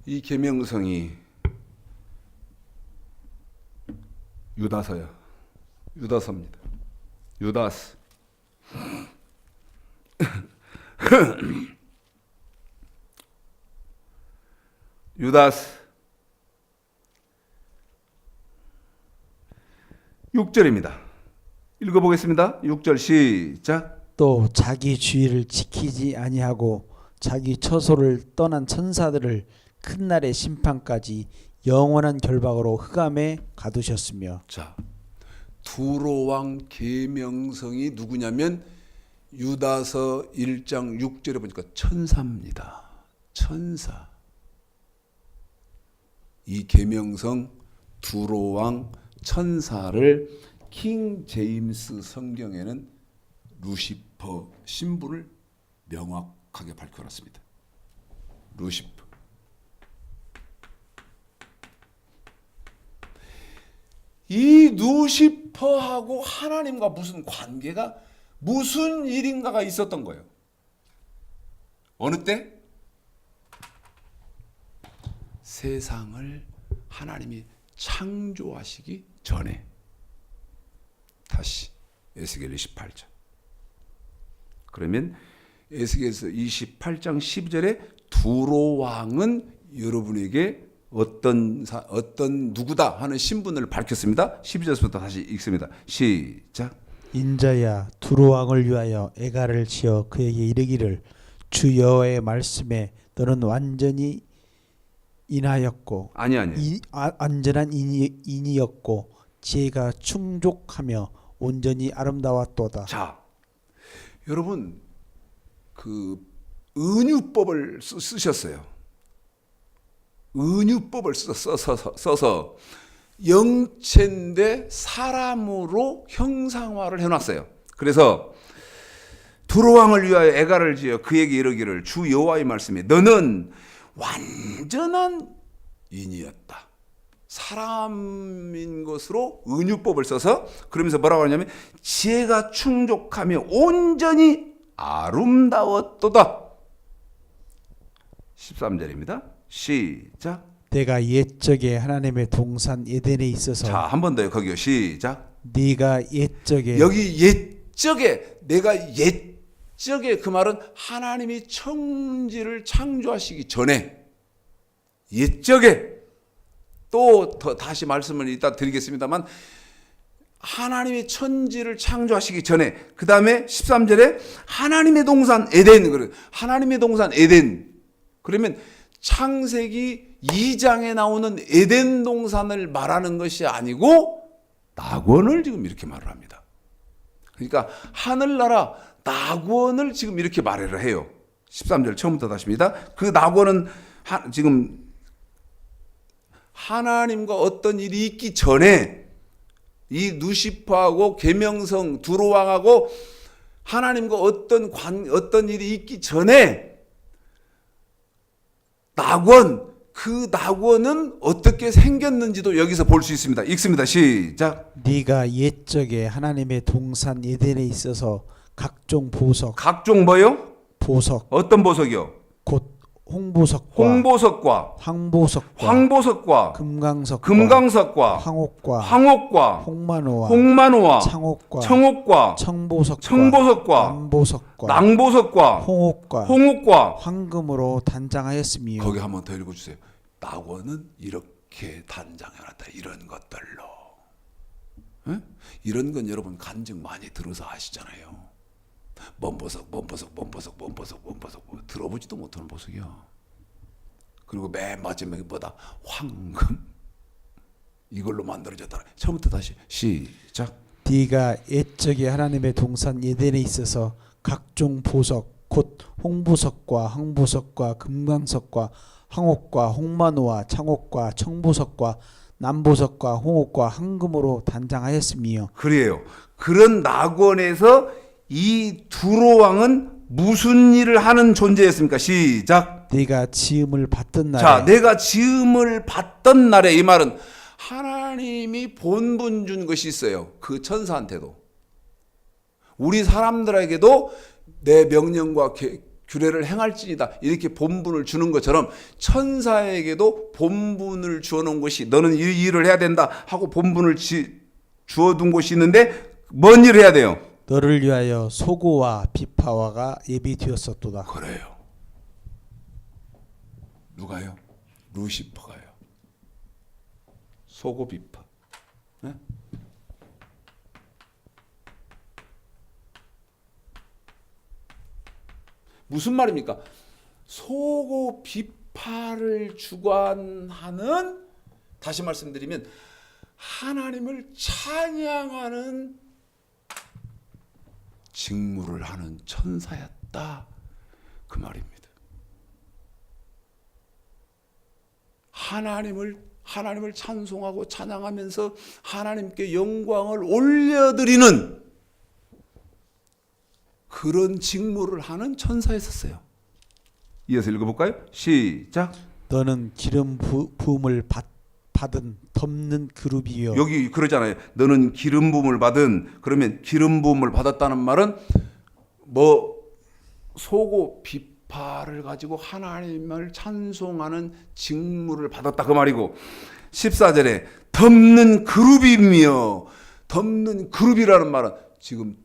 이 계명성이 유다서야. 유다서입니다. 유다스. 유다스 6절입니다. 읽어보겠습니다. 6절 시작. 또 자기 주의를 지키지 아니하고 자기 처소를 떠난 천사들을 큰 날의 심판까지 영원한 결박으로 흑암에 가두셨으며. 자, 두로왕 계명성이 누구냐면 유다서 1장 6절에 보니까 천사입니다. 천사. 이 계명성 두로왕 천사를 킹 제임스 성경에는 루시퍼 신분을 명확하게 밝혀놨습니다. 루시퍼. 이 루시퍼하고 하나님과 무슨 관계가 무슨 일인가가 있었던 거예요. 어느 때? 세상을 하나님이 창조하시기 전에. 다시 에스겔 28장. 그러면 에스겔서 28장 12절에 두로왕은 여러분에게 어떤 누구다 하는 신분을 밝혔습니다. 12절부터 다시 읽습니다. 시작. 인자야 두로왕을 위하여 애가를 지어 그에게 이르기를 주 여호와의 말씀에 너는 완전히 인하였고 아니. 완전한 인이었고 지혜가 충족하며 온전히 아름다웠도다. 자, 여러분 그 은유법을 쓰셨어요. 은유법을 써서 영체인데 사람으로 형상화를 해놨어요. 그래서 두로왕을 위하여 애가를 지어 그에게 이르기를 주 여호와의 말씀에 너는 완전한 인이었다. 사람인 것으로 은유법을 써서 그러면서 뭐라고 하냐면 지혜가 충족하며 온전히 아름다웠도다. 13절입니다. 시작. 내가 옛적에 하나님의 동산 에덴에 있어서. 자, 한 번 더요. 거기요. 시작. 네가 옛적에. 여기 옛적에 내가 옛적에 그 말은 하나님이 천지를 창조하시기 전에 옛적에 또 다시 말씀을 이따 드리겠습니다만 하나님이 천지를 창조하시기 전에 그 다음에 13절에 하나님의 동산 에덴. 하나님의 동산 에덴. 그러면 창세기 2장에 나오는 에덴 동산을 말하는 것이 아니고 낙원을 지금 이렇게 말을 합니다. 그러니까 하늘나라 낙원을 지금 이렇게 말을 해요. 13절 처음부터 다시입니다. 그 낙원은 지금 하나님과 어떤 일이 있기 전에 이 누시퍼하고 계명성 두로왕하고 하나님과 어떤 일이 있기 전에 낙원, 그 낙원은 어떻게 생겼는지도 여기서 볼 수 있습니다. 읽습니다. 시작. 네가 옛적에 하나님의 동산 에덴에 있어서 각종 보석 각종 뭐요? 보석 어떤 보석이요? 곧 홍보석과 홍보석과 황보석과 황보석과 금강석과 금강석과 황옥과 황옥과 홍만호와 홍만호와 창옥과 청옥과 청보석과 청보석과 남보석과 낭보석과 홍옥과 홍옥과 황금으로 단장하였으며 거기 한번 더 읽어주세요. 낙원은 이렇게 단장해놨다. 이런 것들로. 에? 이런 건 여러분 간증 많이 들어서 아시잖아요. 먼 보석 들어보지도 못하는 보석이야. 그리고 맨 마지막에 뭐다? 황금. 이걸로 만들어졌다. 처음부터 다시 시작. 네가 옛적에 하나님의 동산 에덴에 있어서 각종 보석 곧 홍보석과 황보석과 금강석과 황옥과 홍만호와 창옥과 청보석과 남보석과 홍옥과 황금으로 단장하였으며 그래요. 그런 낙원에서 이 두로왕은 무슨 일을 하는 존재였습니까? 시작. 네가 지음을 받던 날에 자, 내가 지음을 받던 날에, 이 말은 하나님이 본분 준 것이 있어요. 그 천사한테도. 우리 사람들에게도 내 명령과 규례를 행할지니다. 이렇게 본분을 주는 것처럼 천사에게도 본분을 주어놓은 것이, 너는 이 일을 해야 된다 하고 본분을 주어둔 것이 있는데 뭔 일을 해야 돼요? 너를 위하여 소고와 비파와가 예비되었었도다. 그래요. 누가요? 루시퍼가요. 소고 비파. 네? 무슨 말입니까? 소고 비파를 주관하는, 다시 말씀드리면 하나님을 찬양하는 직무를 하는 천사였다. 그 말입니다. 하나님을 찬송하고 찬양하면서 하나님께 영광을 올려드리는 그런 직무를 하는 천사였었어요. 이어서 읽어볼까요? 시작. 너는 기름 부음을 받은 덮는 그룹이요. 여기 그러잖아요. 너는 기름 부음을 받은, 그러면 기름 부음을 받았다는 말은 뭐 소고 비파를 가지고 하나님을 찬송하는 직무를 받았다 그 말이고, 14절에 덮는 그룹이며, 덮는 그룹이라는 말은 지금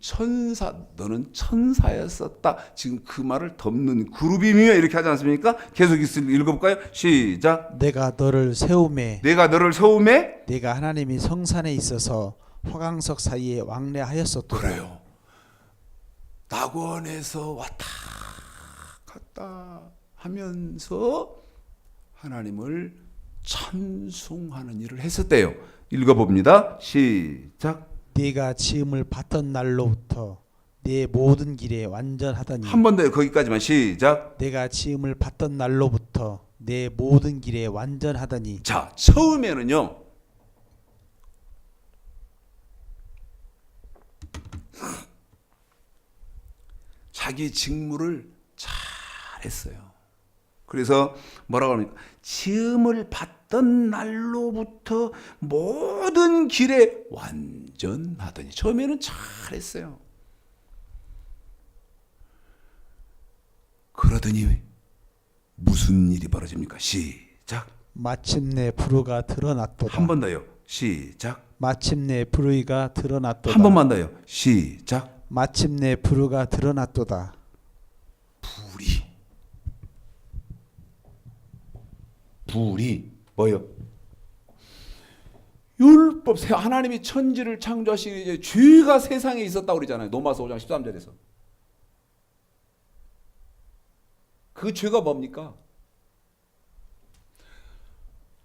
너는 천사였었다. 지금 그 말을 덮는 그룹이며 이렇게 하지 않습니까? 계속 읽어볼까요? 시작. 내가 너를 세움에 내가 너를 세움에. 내가 하나님이 성산에 있어서 화강석 사이에 왕래하였었도다. 그래요. 낙원에서 왔다 갔다 하면서 하나님을 찬송하는 일을 했었대요. 읽어봅니다. 시작. 네가 지음을 받던 날로부터 내 모든 길에 완전하더니. 한 번 더 거기까지만. 시작. 내가 지음을 받던 날로부터 내 모든 길에 완전하더니. 자, 처음에는요, 자기 직무를 잘했어요. 그래서 뭐라고 합니까? 지음을 받던 날로부터 모든 길에 완전하더니. 처음에는 잘했어요. 그러더니 무슨 일이 벌어집니까? 시작. 마침내 불의가 드러났도다. 한 번 더요. 시작. 마침내 불의가 드러났도다. 한 번만 더요. 시작. 마침내 불의가 드러났도다. 불이 뭐요? 율법, 하나님이 천지를 창조하시기 이제 죄가 세상에 있었다고 그러잖아요. 로마서 5장 13절에서. 그 죄가 뭡니까?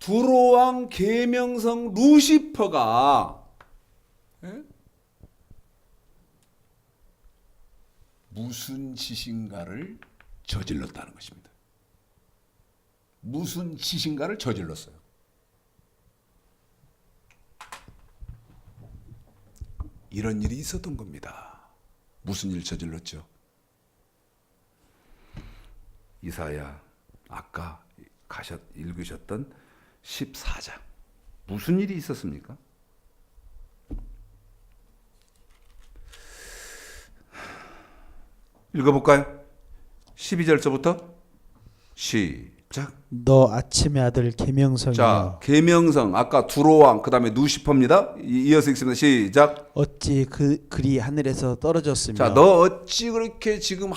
두로왕 계명성 루시퍼가 무슨 짓인가를 저질렀다는 것입니다. 무슨 짓인가를 저질렀어요. 이런 일이 있었던 겁니다. 무슨 일 저질렀죠? 이사야 아까 읽으셨던 14장 무슨 일이 있었습니까? 읽어볼까요? 12절서부터 시작. 너 아침의 아들 계명성이여 자, 계명성 아까 두로왕 그다음에 누시퍼입니다. 이어서 읽습니다. 시작. 어찌 그리 하늘에서 떨어졌으며 자, 너 어찌 그렇게 지금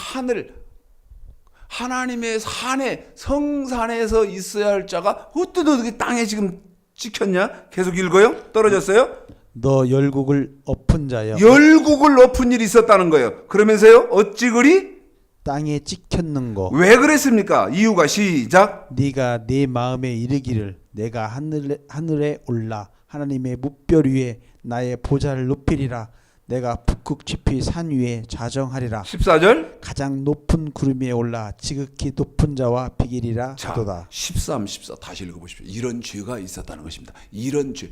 하나님의 산에 성산에서 있어야 할 자가 어떻게 땅에 지금 찍혔냐? 계속 읽어요. 떨어졌어요. 너 열국을 엎은 자여 열국을 엎은 일이 있었다는 거예요. 그러면서요. 어찌 그리? 땅에 찍혔는고 왜 그랬습니까? 이유가 시작. 네가 네 마음에 이르기를 내가 하늘에 올라 하나님의 뭇별 위에 나의 보좌를 높이리라. 내가 북극 깊이 산 위에 자정하리라. 14절. 가장 높은 구름 위에 올라 지극히 높은 자와 비기리라 자, 하도다. 13, 14 다시 읽어보십시오. 이런 죄가 있었다는 것입니다. 이런 죄,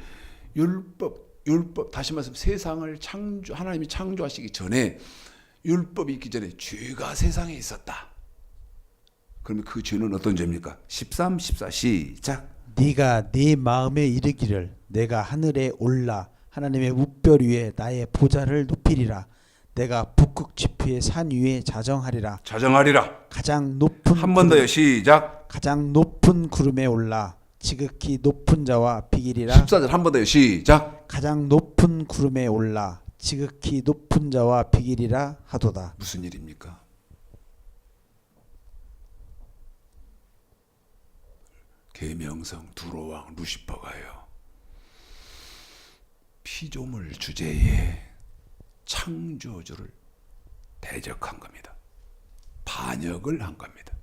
율법 다시 말씀 세상을 하나님이 창조하시기 전에 율법이 있기 전에 죄가 세상에 있었다. 그러면 그 죄는 어떤 죄입니까? 13, 14 시작. 네가 네 마음에 이르기를 내가 하늘에 올라 하나님의 뭇별 위에 나의 보좌를 높이리라. 내가 북극 지피의 산 위에 자정하리라. 자정하리라. 가장 높은 한 번 더요. 시작. 가장 높은 구름에 올라 지극히 높은 자와 비기리라. 14절 한 번 더요. 시작. 가장 높은 구름에 올라 지극히 높은 자와 비기리라 하도다. 무슨 일입니까? 계명성 두로왕 루시퍼가요. 피조물 주제에 창조주를 대적한 겁니다. 반역을 한 겁니다.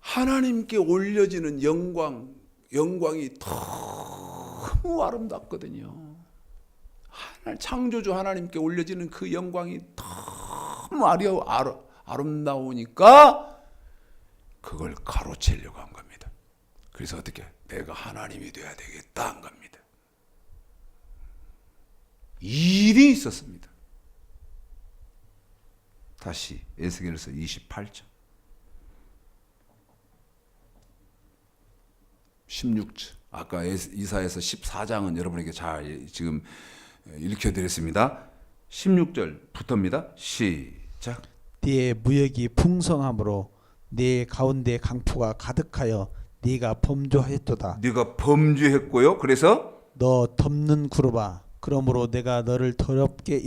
하나님께 올려지는 영광이 너무 아름답거든요. 창조주 하나님께 올려지는 그 영광이 너무 아름다우니까 그걸 가로채려고 한 겁니다. 그래서 어떻게? 내가 하나님이 돼야 되겠다 한 겁니다. 일이 있었습니다. 다시 에스겔서 28장 16절 아까 이사야서 14장은 여러분에게 잘 지금 읽혀드렸습니다. 16절부터입니다. 시작. 네의 무역이 풍성함으로 네 가운데 강포가 가득하여 네가 범죄하였도다. 네가 범죄했고요. 그래서 너 덮는 구름아 그러므로 내가 너를 더럽게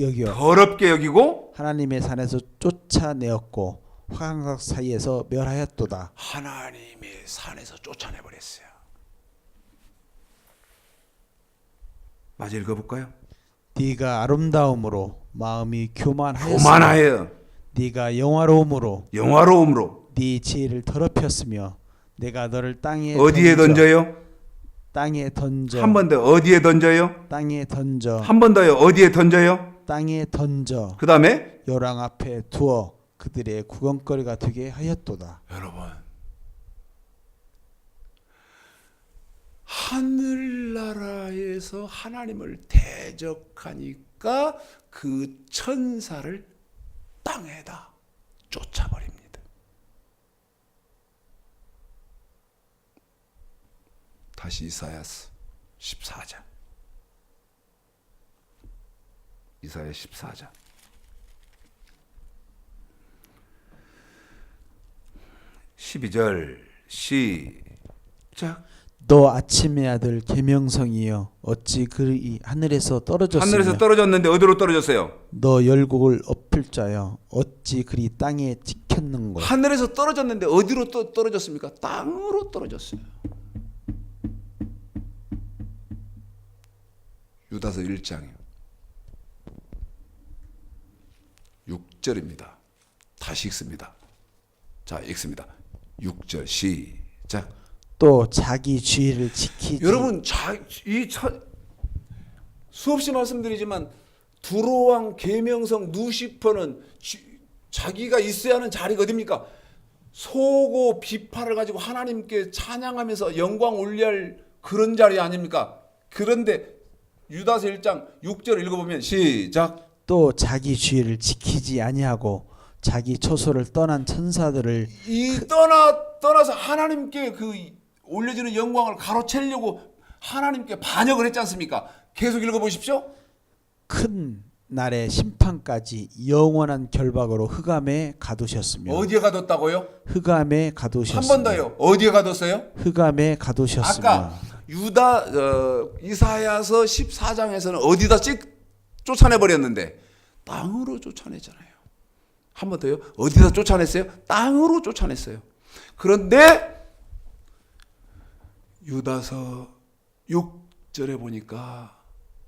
여기고 하나님의 산에서 쫓아내었고 화강석 사이에서 멸하였도다. 하나님의 산에서 쫓아내버렸어요. 마저 읽어볼까요? 네가 아름다움으로 마음이 교만하였으며 교만하여 네가 영화로움으로 네 지혜를 더럽혔으며 내가 너를 땅에 어디에 던져요? 땅에 던져. 한 번 더 어디에 던져요? 땅에 던져. 한 번 더요. 어디에 던져요? 땅에 던져. 그 다음에 요랑 앞에 두어 그들의 구경거리가 되게 하였도다. 여러분 하늘나라에서 하나님을 대적하니까 그 천사를 땅에다 쫓아버립니다. 다시 이사야서 14장 이사야 14장 12절 시작. 너 아침의 아들 계명성이여 어찌 그리 하늘에서 떨어졌는데 어디로 떨어졌어요? 너 열국을 엎을 자여 어찌 그리 땅에 찍혔는고. 하늘에서 떨어졌는데 어디로 떨어졌습니까? 땅으로 떨어졌어요. 유다서 1장이요. 6절입니다. 다시 읽습니다. 자, 읽습니다. 6절 시작. 또 자기 주의를 지키지. 여러분 수없이 말씀드리지만 두로왕 계명성 누시퍼는 자기가 있어야 하는 자리가 어딥니까? 소고 비파를 가지고 하나님께 찬양하면서 영광 올려야 할 그런 자리 아닙니까? 그런데 유다서 1장 6절 읽어보면 시작. 또 자기 주의를 지키지 아니하고 자기 처소를 떠난 천사들을 이 떠나서 하나님께 그 올려지는 영광을 가로채려고 하나님께 반역을 했지 않습니까? 계속 읽어보십시오. 큰 날의 심판까지 영원한 결박으로 흑암에 가두셨으며 어디에 가뒀다고요? 흑암에 한 가두셨으며 번 더요. 어디에 가뒀어요? 흑암에 가두셨으며 아까 이사야서 14장에서는 어디다 쫓아내 버렸는데 땅으로 쫓아내잖아요. 한 번 더요. 어디다 쫓아냈어요? 땅으로 쫓아냈어요. 그런데 유다서 6절에 보니까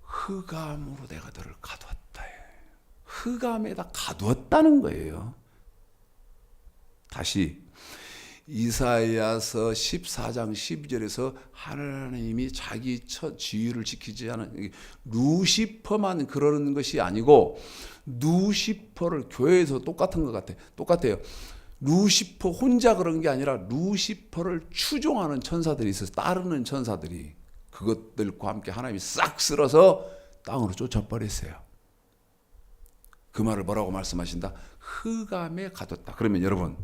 흑암으로 내가 너를 가두었다. 흑암에다 가두었다는 거예요. 다시 이사야서 14장 12절에서 하나님이 자기 첫 지위를 지키지 않은 루시퍼만 그러는 것이 아니고 루시퍼를 교회에서 똑같은 것 똑같아요. 루시퍼 혼자 그런 게 아니라 루시퍼를 추종하는 천사들이 있어서 따르는 천사들이 그것들과 함께 하나님이 싹 쓸어서 땅으로 쫓아버렸어요. 그 말을 뭐라고 말씀하신다? 흑암에 가뒀다. 그러면 여러분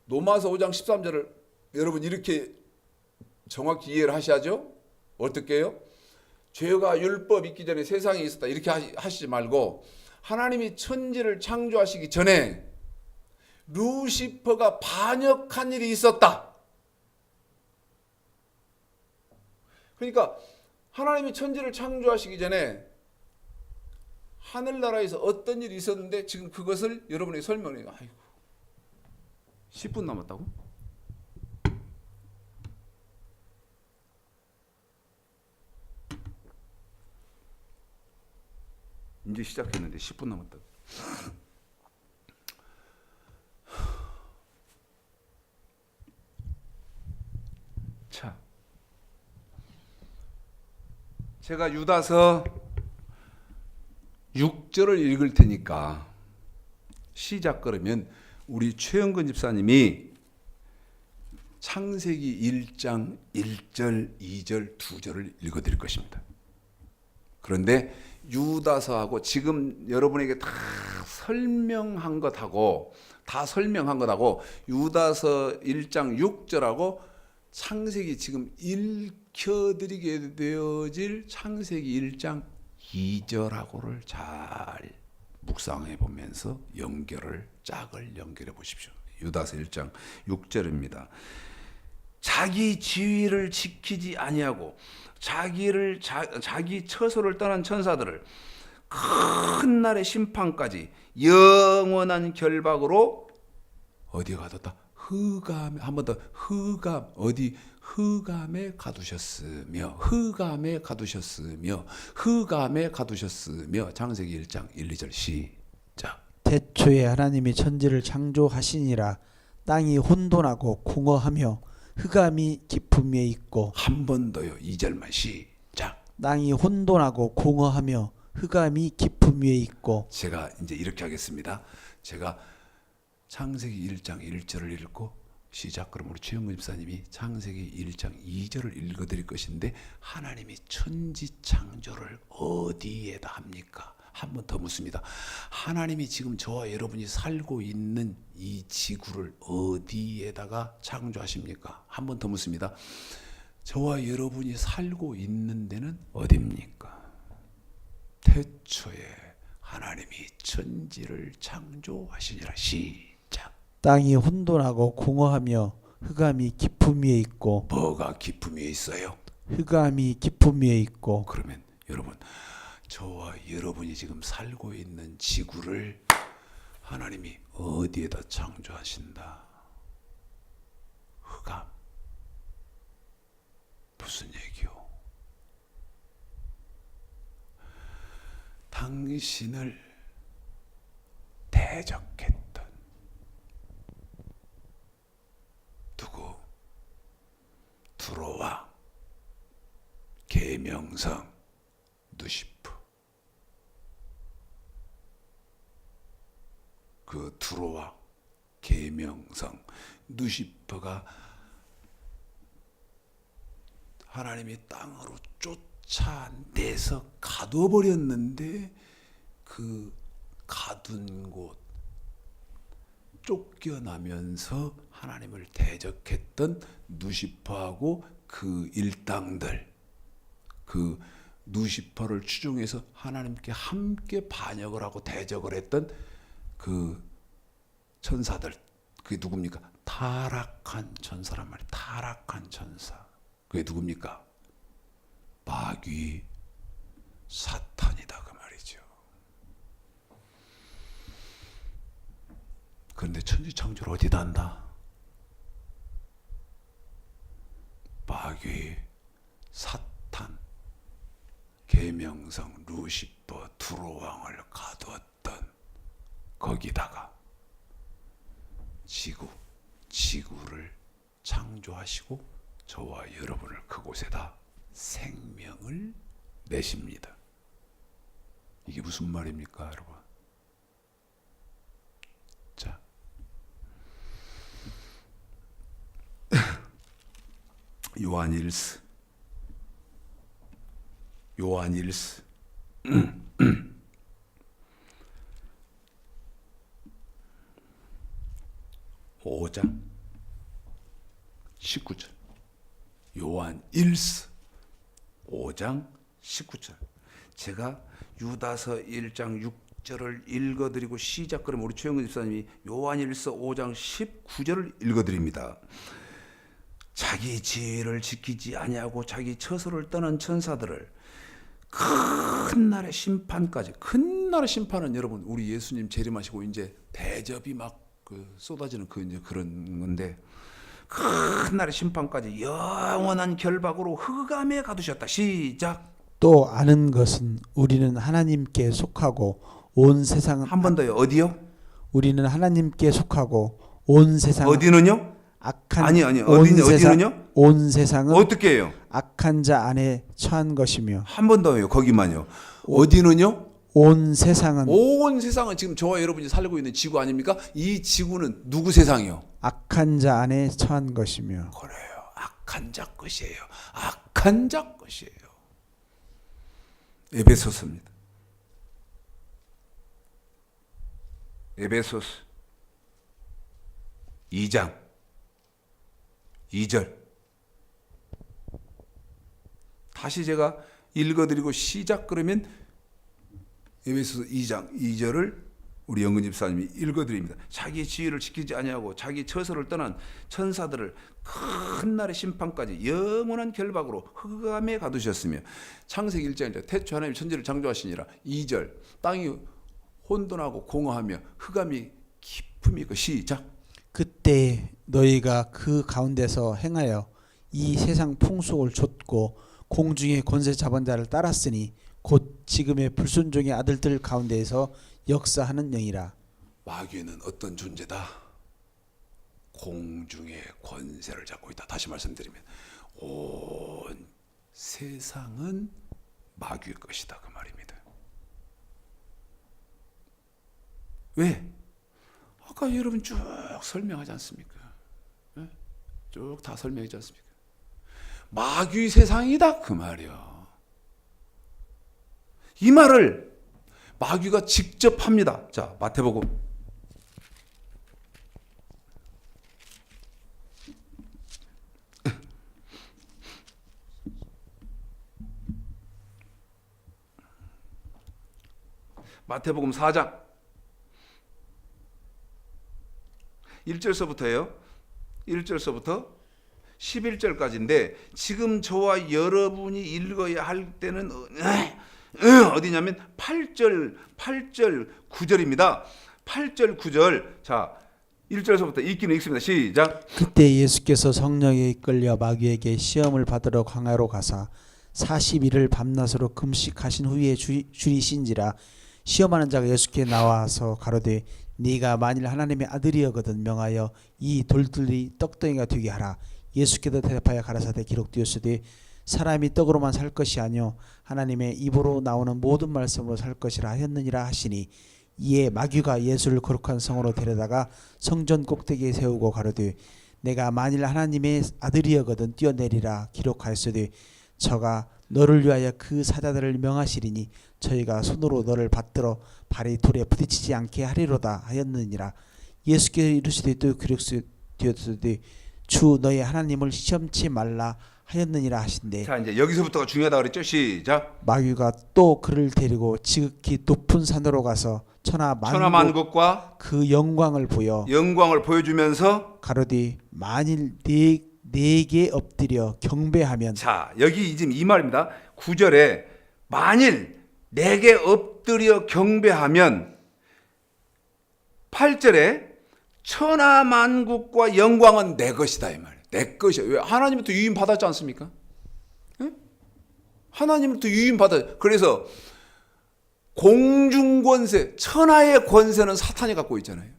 로마서 5장 13절을 여러분 이렇게 정확히 이해를 하셔야죠. 어떻게 해요? 죄가 율법 있기 전에 세상에 있었다 이렇게 하시지 말고 하나님이 천지를 창조하시기 전에 루시퍼가 반역한 일이 있었다. 그러니까 하나님이 천지를 창조하시기 전에 하늘나라에서 어떤 일이 있었는데 지금 그것을 여러분에게 설명해요. 아이고, 10분 남았다고? 이제 시작했는데 10분 남았다고. 자, 제가 유다서 6절을 읽을 테니까 시작 그러면 우리 최영근 집사님이 창세기 1장 1절, 2절, 2절을 읽어드릴 것입니다. 그런데 유다서하고 지금 여러분에게 다 설명한 것하고 유다서 1장 6절하고 창세기 지금 읽혀드리게 되어질 창세기 1장 2절하고를 잘 묵상해 보면서 짝을 연결해 보십시오. 유다서 1장 6절입니다. 자기 지위를 지키지 아니하고 자기 처소를 떠난 천사들을 큰 날의 심판까지 영원한 결박으로 어디에 가뒀다? 흑암에 한 번 더 흑암 어디 흑암에 가두셨으며 창세기 1장 1, 2절 시작. 태초에 하나님이 천지를 창조하시니라. 땅이 혼돈하고 공허하며 흑암이 깊음 위에 있고. 한 번 더요. 2절만 시작. 땅이 혼돈하고 공허하며 흑암이 깊음 위에 있고. 제가 이제 이렇게 하겠습니다. 제가 창세기 1장 1절을 읽고 시작. 그럼 우리 최영근 집사님이 창세기 1장 2절을 읽어드릴 것인데 하나님이 천지 창조를 어디에다 합니까? 한 번 더 묻습니다. 하나님이 지금 저와 여러분이 살고 있는 이 지구를 어디에다가 창조하십니까? 한 번 더 묻습니다. 저와 여러분이 살고 있는 데는 어디입니까? 태초에 하나님이 천지를 창조하시니라. 시작. 땅이 혼돈하고 공허하며 흑암이 깊음 위에 있고. 뭐가 깊음 위에 있어요? 흑암이 깊음 위에 있고. 그러면 여러분, 저와 여러분이 지금 살고 있는 지구를 하나님이 어디에다 창조하신다? 흑암. 무슨 얘기요? 당신을 대적했던 누구? 두로와 계명성 누시프. 그 두로와 계명성 누시퍼가 하나님이 땅으로 차 내서 가둬버렸는데 그 가둔 곳 쫓겨나면서 하나님을 대적했던 누시퍼하고 그 일당들, 그 누시퍼를 추종해서 하나님께 함께 반역을 하고 대적을 했던 그 천사들, 그게 누굽니까? 타락한 천사란 말이에요. 타락한 천사. 그게 누굽니까? 마귀, 사탄이다 그 말이죠. 그런데 천지창조를 어디다 한다? 마귀, 사탄, 계명성, 루시퍼, 두로왕을 가두었던 거기다가 지구를 창조하시고 저와 여러분을 그곳에다 생명을 내십니다. 이게 무슨 말입니까, 여러분? 자, 요한일스 5장 19절. 요한일서 5장 19절. 제가 유다서 1장 6절을 읽어드리고 시작 그러면 우리 최영근 집사님이 요한일서 5장 19절을 읽어드립니다. 자기 지혜를 지키지 아니하고 자기 처소를 떠난 천사들을 큰 날의 심판까지. 큰 날의 심판은 여러분 우리 예수님 재림하시고 이제 대접이 막 쏟아지는 이제 그런 건데, 큰 날의 심판까지 영원한 결박으로 흑암에 가두셨다. 시작. 또 아는 것은 우리는 하나님께 속하고 온 세상은 한 번 더요. 어디요? 우리는 하나님께 속하고 온 세상은 어디는요? 악한 아니 어디는요? 온 세상은 어떻게 해요? 악한 자 안에 처한 것이며. 한 번 더요. 거기만요. 어디는요? 온 세상은 지금 저와 여러분이 살고 있는 지구 아닙니까? 이 지구는 누구 세상이요? 악한 자 안에 처한 것이며. 그래요. 악한 자 것이에요. 악한 자 것이에요. 에베소서입니다. 에베소서 2장 2절. 다시 제가 읽어드리고 시작 그러면 에베소서 2장 2절을 우리 영근 집사님이 읽어드립니다. 자기 지혜를 지키지 아니하고 자기 처소를 떠난 천사들을 큰 날의 심판까지 영원한 결박으로 흑암에 가두셨으며. 창세기 1장에 태초 하나님 천지를 창조하시니라. 2절 땅이 혼돈하고 공허하며 흑암이 깊음이 있고. 시작. 그때 너희가 그 가운데서 행하여 이 세상 풍속을 좇고 공중의 권세 잡은 자를 따랐으니 곧 지금의 불순종의 아들들 가운데에서 역사하는 영이라. 마귀는 어떤 존재다? 공중의 권세를 잡고 있다. 다시 말씀드리면 온 세상은 마귀의 것이다 그 말입니다. 왜? 아까 여러분 쭉 설명하지 않습니까? 쭉 다 설명하지 않습니까? 마귀 세상이다 그 말이요. 이 말을 마귀가 직접 합니다. 자, 마태복음 4장 1절서부터예요. 1절서부터 11절까지인데 지금 저와 여러분이 읽어야 할 때는 어디냐면 8절 9절입니다. 8절 9절. 자, 1절서부터 읽기는 읽습니다. 시작. 그때 예수께서 성령에 이끌려 마귀에게 시험을 받으러 광야로 가사 40일을 밤낮으로 금식하신 후에 줄이신지라. 시험하는 자가 예수께 나와서 가로되 네가 만일 하나님의 아들이여거든 명하여 이 돌들이 떡덩이가 되게 하라. 예수께서 대답하여 가라사대 기록되었으되 사람이 떡으로만 살 것이 아니요 하나님의 입으로 나오는 모든 말씀으로 살 것이라 하였느니라 하시니. 이에 마귀가 예수를 거룩한 성으로 데려다가 성전 꼭대기에 세우고 가로되 내가 만일 하나님의 아들이여거든 뛰어내리라 기록하였으되 저가 너를 위하여 그 사자들을 명하시리니 저희가 손으로 너를 받들어 발이 돌에 부딪히지 않게 하리로다 하였느니라. 예수께서 이르시되 또 기록되었으되 주 너희 하나님을 시험치 말라 하였느니라 하신대. 자, 이제 여기서부터가 중요하다 그랬죠. 시작. 마귀가 또 그를 데리고 지극히 높은 산으로 가서 천하만국과 그 영광을 보여 영광을 보여주면서, 가로되 만일 내게 엎드려 경배하면. 자, 여기 지금 이 말입니다. 9절에 만일 내게 엎드려 경배하면, 8절에 천하만국과 영광은 내 것이다 이 말이에요. 내 것이야. 왜? 하나님부터 유임 받았지 않습니까? 예? 하나님부터 유임 받아. 그래서 공중 권세, 천하의 권세는 사탄이 갖고 있잖아요.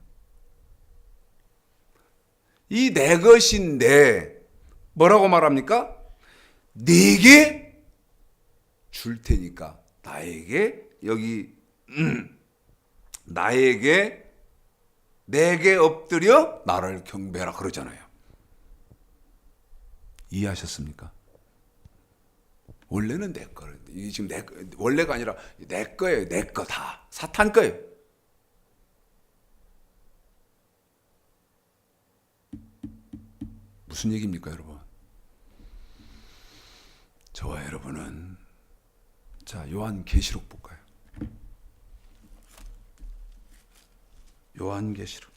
이 내 것인데 뭐라고 말합니까? 네게 줄 테니까 나에게 여기 나에게 내게 엎드려 나를 경배하라 그러잖아요. 이해하셨습니까? 원래는 내 거. 이게 지금 원래가 아니라 내 거예요. 내 거 다. 사탄 거예요. 무슨 얘기입니까, 여러분? 저와 여러분은 자, 요한계시록 볼까요? 요한계시록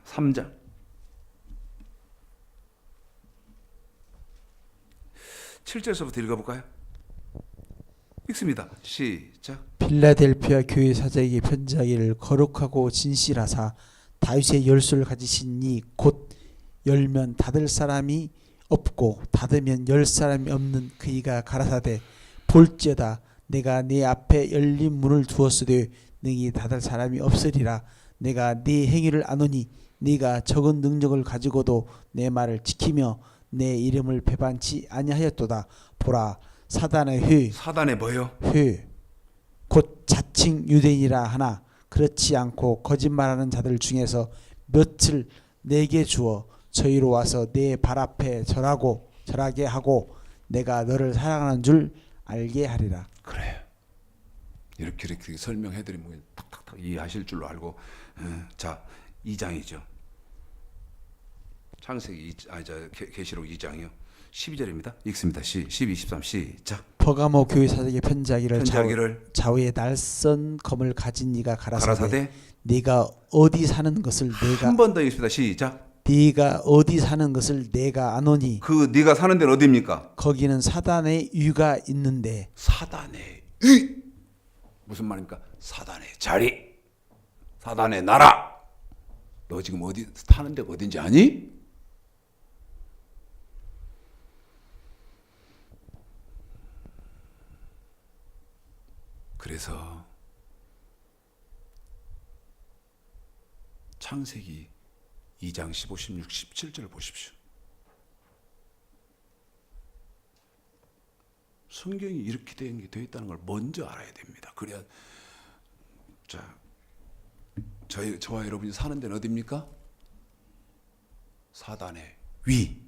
3장 7절서부터 읽어볼까요? 읽습니다. 시작. 필라델피아 교회 사자에게 편지하기를 거룩하고 진실하사 다윗의 열쇠를 가지신 이 곧 열면 닫을 사람이 없고 닫으면 열 사람이 없는 그이가 가라사대 볼지어다 내가 네 앞에 열린 문을 두었으되 능히 닫을 사람이 없으리라. 내가 네 행위를 아노니 네가 적은 능력을 가지고도 내 말을 지키며 내 이름을 배반치 아니하였도다. 보라 사단의 사단의 뭐요? 곧 자칭 유대인이라 하나 그렇지 않고 거짓말하는 자들 중에서 몇을 내게 주어 저희로 와서 내 발 앞에 절하게 하고 내가 너를 사랑하는 줄 알게 하리라. 그래요. 이렇게 설명해드리면 탁탁탁 이해하실 줄로 알고. 자, 2장이죠. 창세기 계시록 2장이요. 12절입니다. 읽습니다. 12, 13 시작. 퍼가모 교회 사자에게 편지하기를 좌우에 날선 검을 가진 이가 가라사대 네가 어디 사는 것을 내가 한 번 더 읽습니다. 시작. 네가 어디 사는 것을 내가 아노니 그 네가 사는 데는 어디입니까? 거기는 사단의 유가 있는데. 사단의 위 무슨 말입니까? 사단의 자리, 사단의 나라. 너 지금 어디 사는 데가 어딘지 아니? 그래서 창세기 2장 15, 16, 17절 보십시오. 성경이 이렇게 되어 있다는 걸 먼저 알아야 됩니다. 그래야 저와 여러분이 사는 데는 어디입니까? 사단의 위.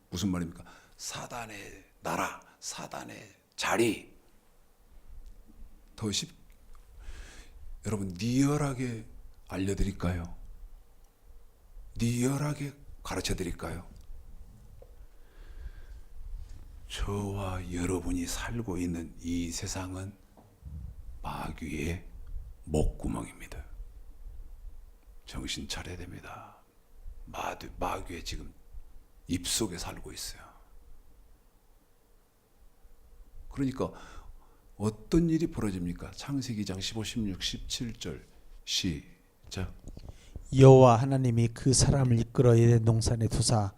무슨 말입니까? 사단의 나라, 사단의 자리. 여러분 리얼하게 알려드릴까요? 리얼하게 가르쳐드릴까요? 저와 여러분이 살고 있는 이 세상은 마귀의 목구멍입니다. 정신 차려야 됩니다. 마귀의 지금 입속에 살고 있어요. 그러니까 어떤 일이 벌어집니까? 창세기 2장 15, 16, 17절 시작. 여호와 하나님이 그 사람을 이끌어 에덴 동산에 두사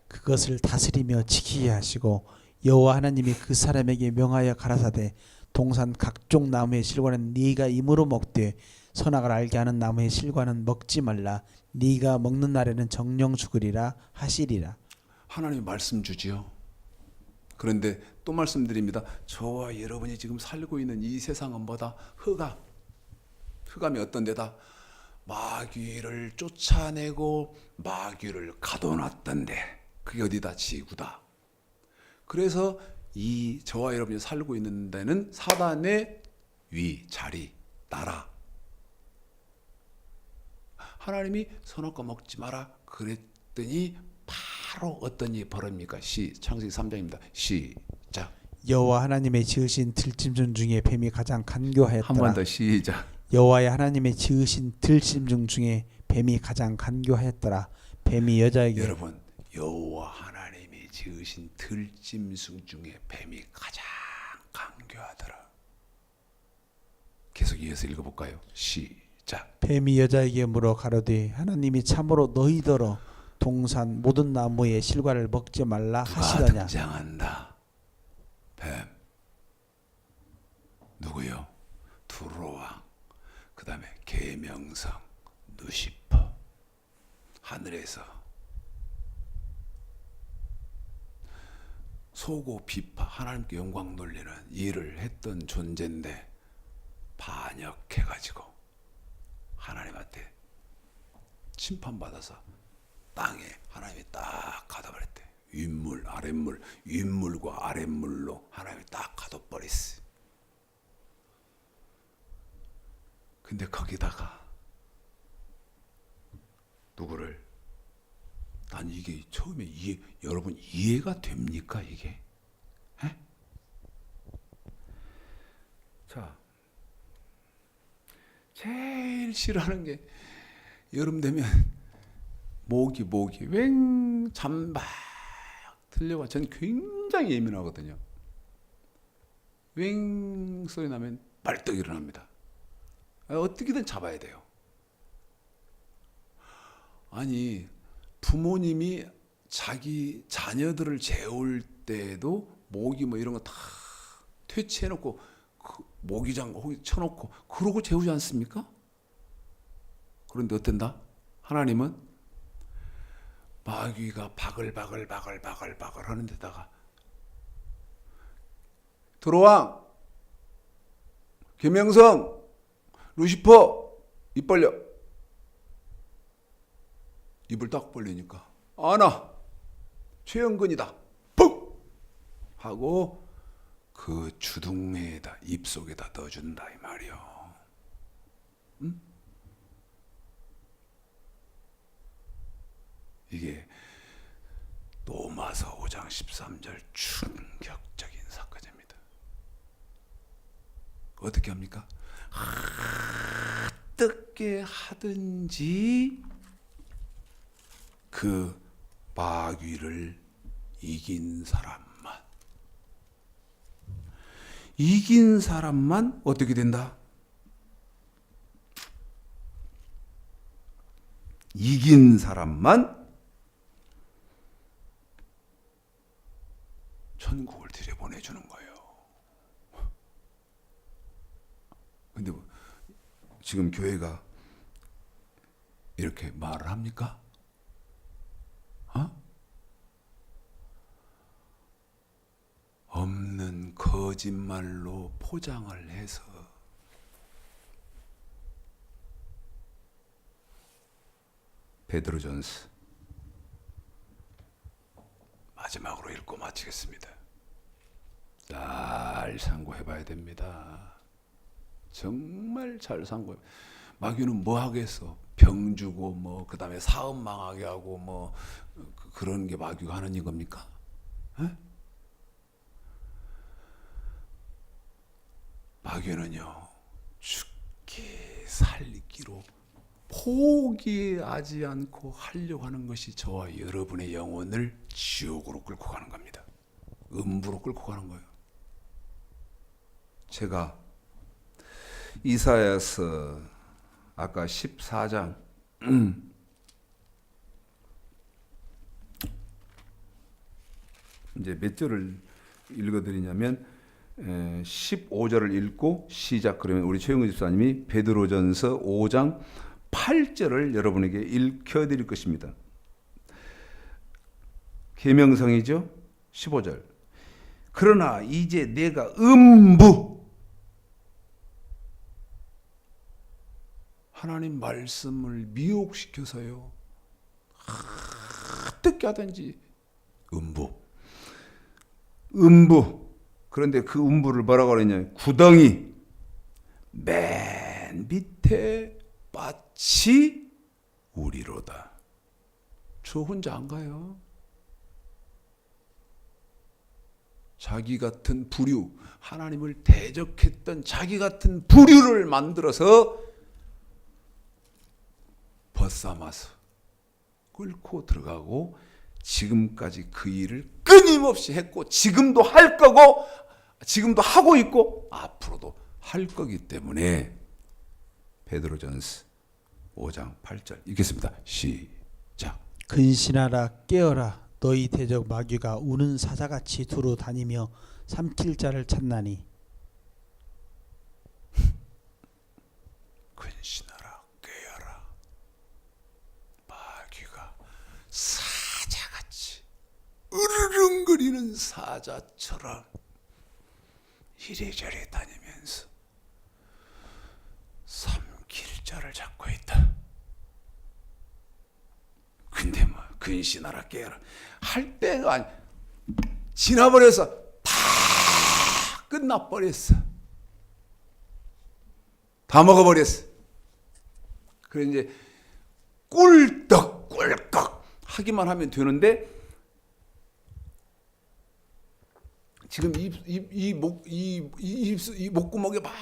그것을 다스리며 지키게 하시고 여호와 하나님이 그 사람에게 명하여 가라사대 동산 각종 나무의 실과는 네가 임으로 먹되 선악을 알게 하는 나무의 실과는 먹지 말라. 네가 먹는 날에는 정령 죽으리라 하시리라. 하나님이 말씀 주지요. 그런데 또 말씀드립니다. 저와 여러분이 지금 살고 있는 이 세상은 뭐다? 흑암이 어떤 데다? 마귀를 쫓아내고 마귀를 가둬놨던데 그게 어디다? 지구다. 그래서 이 저와 여러분이 살고 있는 데는 사단의 자리, 나라. 하나님이 선악과 먹지 마라 그랬더니 바로 어떤 일이 벌어집니까? 창세기 3장입니다. 시작. 여호와 하나님의 지으신 들짐승 중에 뱀이 가장 간교하였더라. 한 번 더 시작. 여호와의 하나님의 지으신 들짐승 중에 뱀이 가장 간교하였더라. 뱀이 여자에게 여러분, 여호와 하나님이 지으신 들짐승 중에 뱀이 가장 간교하더라. 계속 이어서 읽어볼까요? 시작. 뱀이 여자에게 물어 가로되 하나님이 참으로 너희더러 동산 모든 나무의 실과를 먹지 말라 누가 하시더냐. 등장한다? 뱀. 누구요? 두로왕. 그 다음에 계명성, 누시퍼. 하늘에서 소고 비파, 하나님께 영광 돌리는 일을 했던 존재인데 반역해가지고 하나님한테 심판받아서 땅에 하나님이 딱 가둬버렸대. 윗물, 아랫물, 윗물과 아랫물로 하나님이 딱 가둬버렸어. 근데 거기다가 누구를? 난 이게 처음에 여러분 이해가 됩니까 이게? 에? 자, 제일 싫어하는 게 여름 되면 모기 웽 잠박 들려와. 전 굉장히 예민하거든요. 웽 소리 나면 벌떡 일어납니다. 어떻게든 잡아야 돼요. 아니 부모님이 자기 자녀들을 재울 때도 모기 뭐 이런 거 다 퇴치해놓고 그 모기장 거기 쳐놓고 그러고 재우지 않습니까? 그런데 어떤다? 하나님은 마귀가 바글바글 하는 데다가 두로왕, 계명성, 루시퍼 입 벌려. 입을 딱 벌리니까 아나 최영근이다 푹 하고 그 주둥이에다 입속에다 넣어준다 이 말이요. 응? 이게 로마서 5장 13절 충격적인 사건입니다. 어떻게 합니까? 어떻게 하든지 그 마귀를 이긴 사람만 어떻게 된다? 이긴 사람만 천국을 들여보내주는 거예요. 근데 지금 교회가 이렇게 말을 합니까? 없는 거짓말로 포장을 해서 베드로전서 마지막으로 읽고 마치겠습니다. 잘 상고해봐야 됩니다. 정말 잘 상고해. 마귀는 뭐 하겠어? 병 주고 뭐 그다음에 사업 망하게 하고 뭐 그런 게 마귀가 하는 겁니까? 에? 마귀는요 죽기 살기로 포기하지 않고 하려고 하는 것이 저와 여러분의 영혼을 지옥으로 끌고 가는 겁니다. 음부로 끌고 가는 거예요. 제가 이사야서 아까 14장 이제 몇 절을 읽어드리냐면 15절을 읽고 시작. 그러면 우리 최영근 집사님이 베드로전서 5장 8절을 여러분에게 읽혀드릴 것입니다. 계명성이죠. 15절. 그러나 이제 내가 음부 하나님 말씀을 미혹시켜서요. 어떻게 하든지 음부. 그런데 그 음부를 뭐라고 그랬냐? 구덩이 맨 밑에 밭이 우리로다. 저 혼자 안 가요. 자기 같은 부류, 하나님을 대적했던 자기 같은 부류를 만들어서 벗삼아서 끌고 들어가고 지금까지 그 일을 끊임없이 했고 지금도 할 거고 지금도 하고 있고 앞으로도 할 거기 때문에 베드로전서 5장 8절 읽겠습니다. 시작. 근신하라 깨어라 너희 대적 마귀가 우는 사자같이 두루 다니며 삼킬 자를 찾나니. 근신하라 깨어라. 마귀가 사자같이 으르렁거리는 사자처럼 이리저리 다니면서 삼킬 자를 찾고 있다. 근데 뭐 근신하라 깨어라 할 때가 아니 지나버려서 다 끝나버렸어. 다 먹어버렸어. 그래 이제 꿀떡 꿀꺽 하기만 하면 되는데 지금 이 목구멍에 막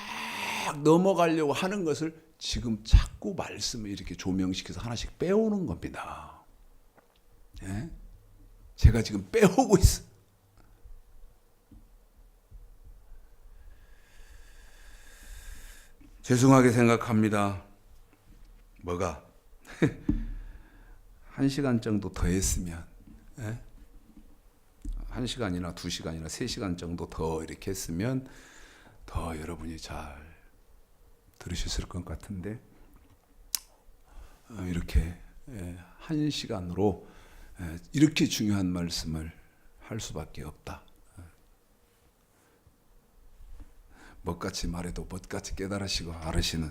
넘어가려고 하는 것을 지금 자꾸 말씀을 이렇게 조명시켜서 하나씩 빼오는 겁니다. 예? 제가 지금 빼오고 있어. 죄송하게 생각합니다. 뭐가? 1시간 정도 더 했으면, 예? 1시간이나 2시간이나 3시간 정도 더 이렇게 했으면 더 여러분이 잘 들으셨을 것 같은데 이렇게 1시간으로 이렇게 중요한 말씀을 할 수밖에 없다. 멋같이 말해도 멋같이 깨달으시고 알으시는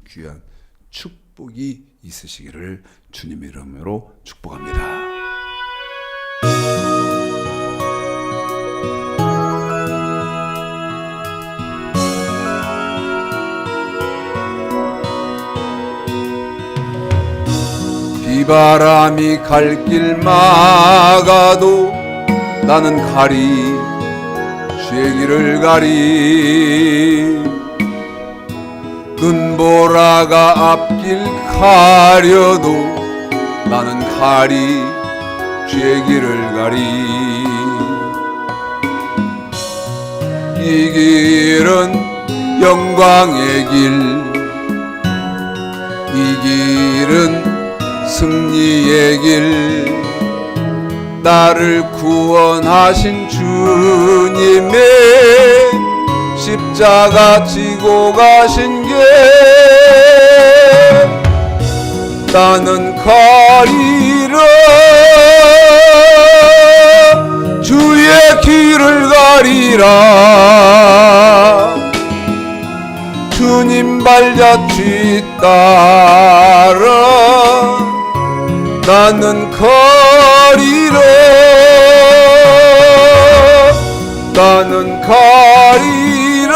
귀한 축복이 있으시기를 주님의 이름으로 축복합니다. 비바람이 갈 길 막아도 나는 가리 주의 길을 가리 눈보라가 앞길 가려도 나는 가리 주의 길을 가리 이 길은 영광의 길 이 길은 승리의 길 나를 구원하신 주님의 십자가 지고 가신 게 나는 가리라 주의 길을 가리라 주님 발자취 따라 나는 가리라 나는 가리라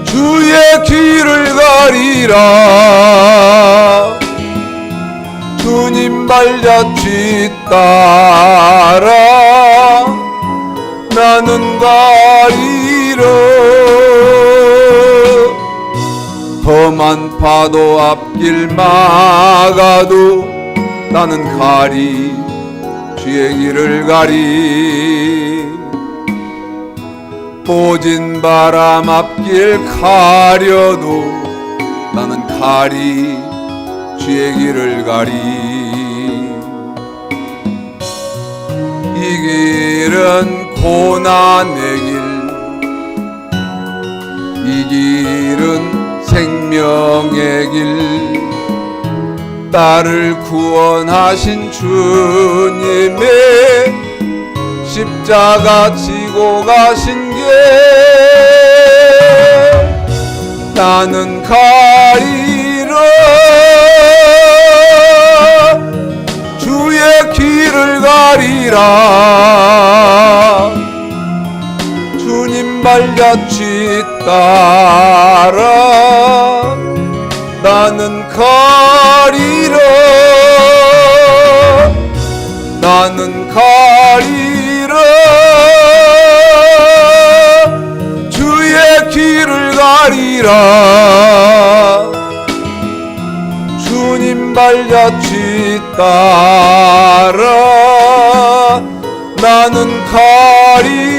주의 길을 가리라 주님 발자취 따라 나는 가리라 험한 파도 앞길 막아도 나는 가리 주의 길을 가리 보진 바람 앞길 가려도 나는 가리 주의 길을 가리 이 길은 고난의 길 이 길은 생명의 길 나를 구원하신 주님의 십자가 지고 가신 게 나는 가리라 주의 길을 가리라 주님 발자취 따라 나는 가리라 나는 가리라 주의 길을 가리라 주님 발자취 따라 나는 가리라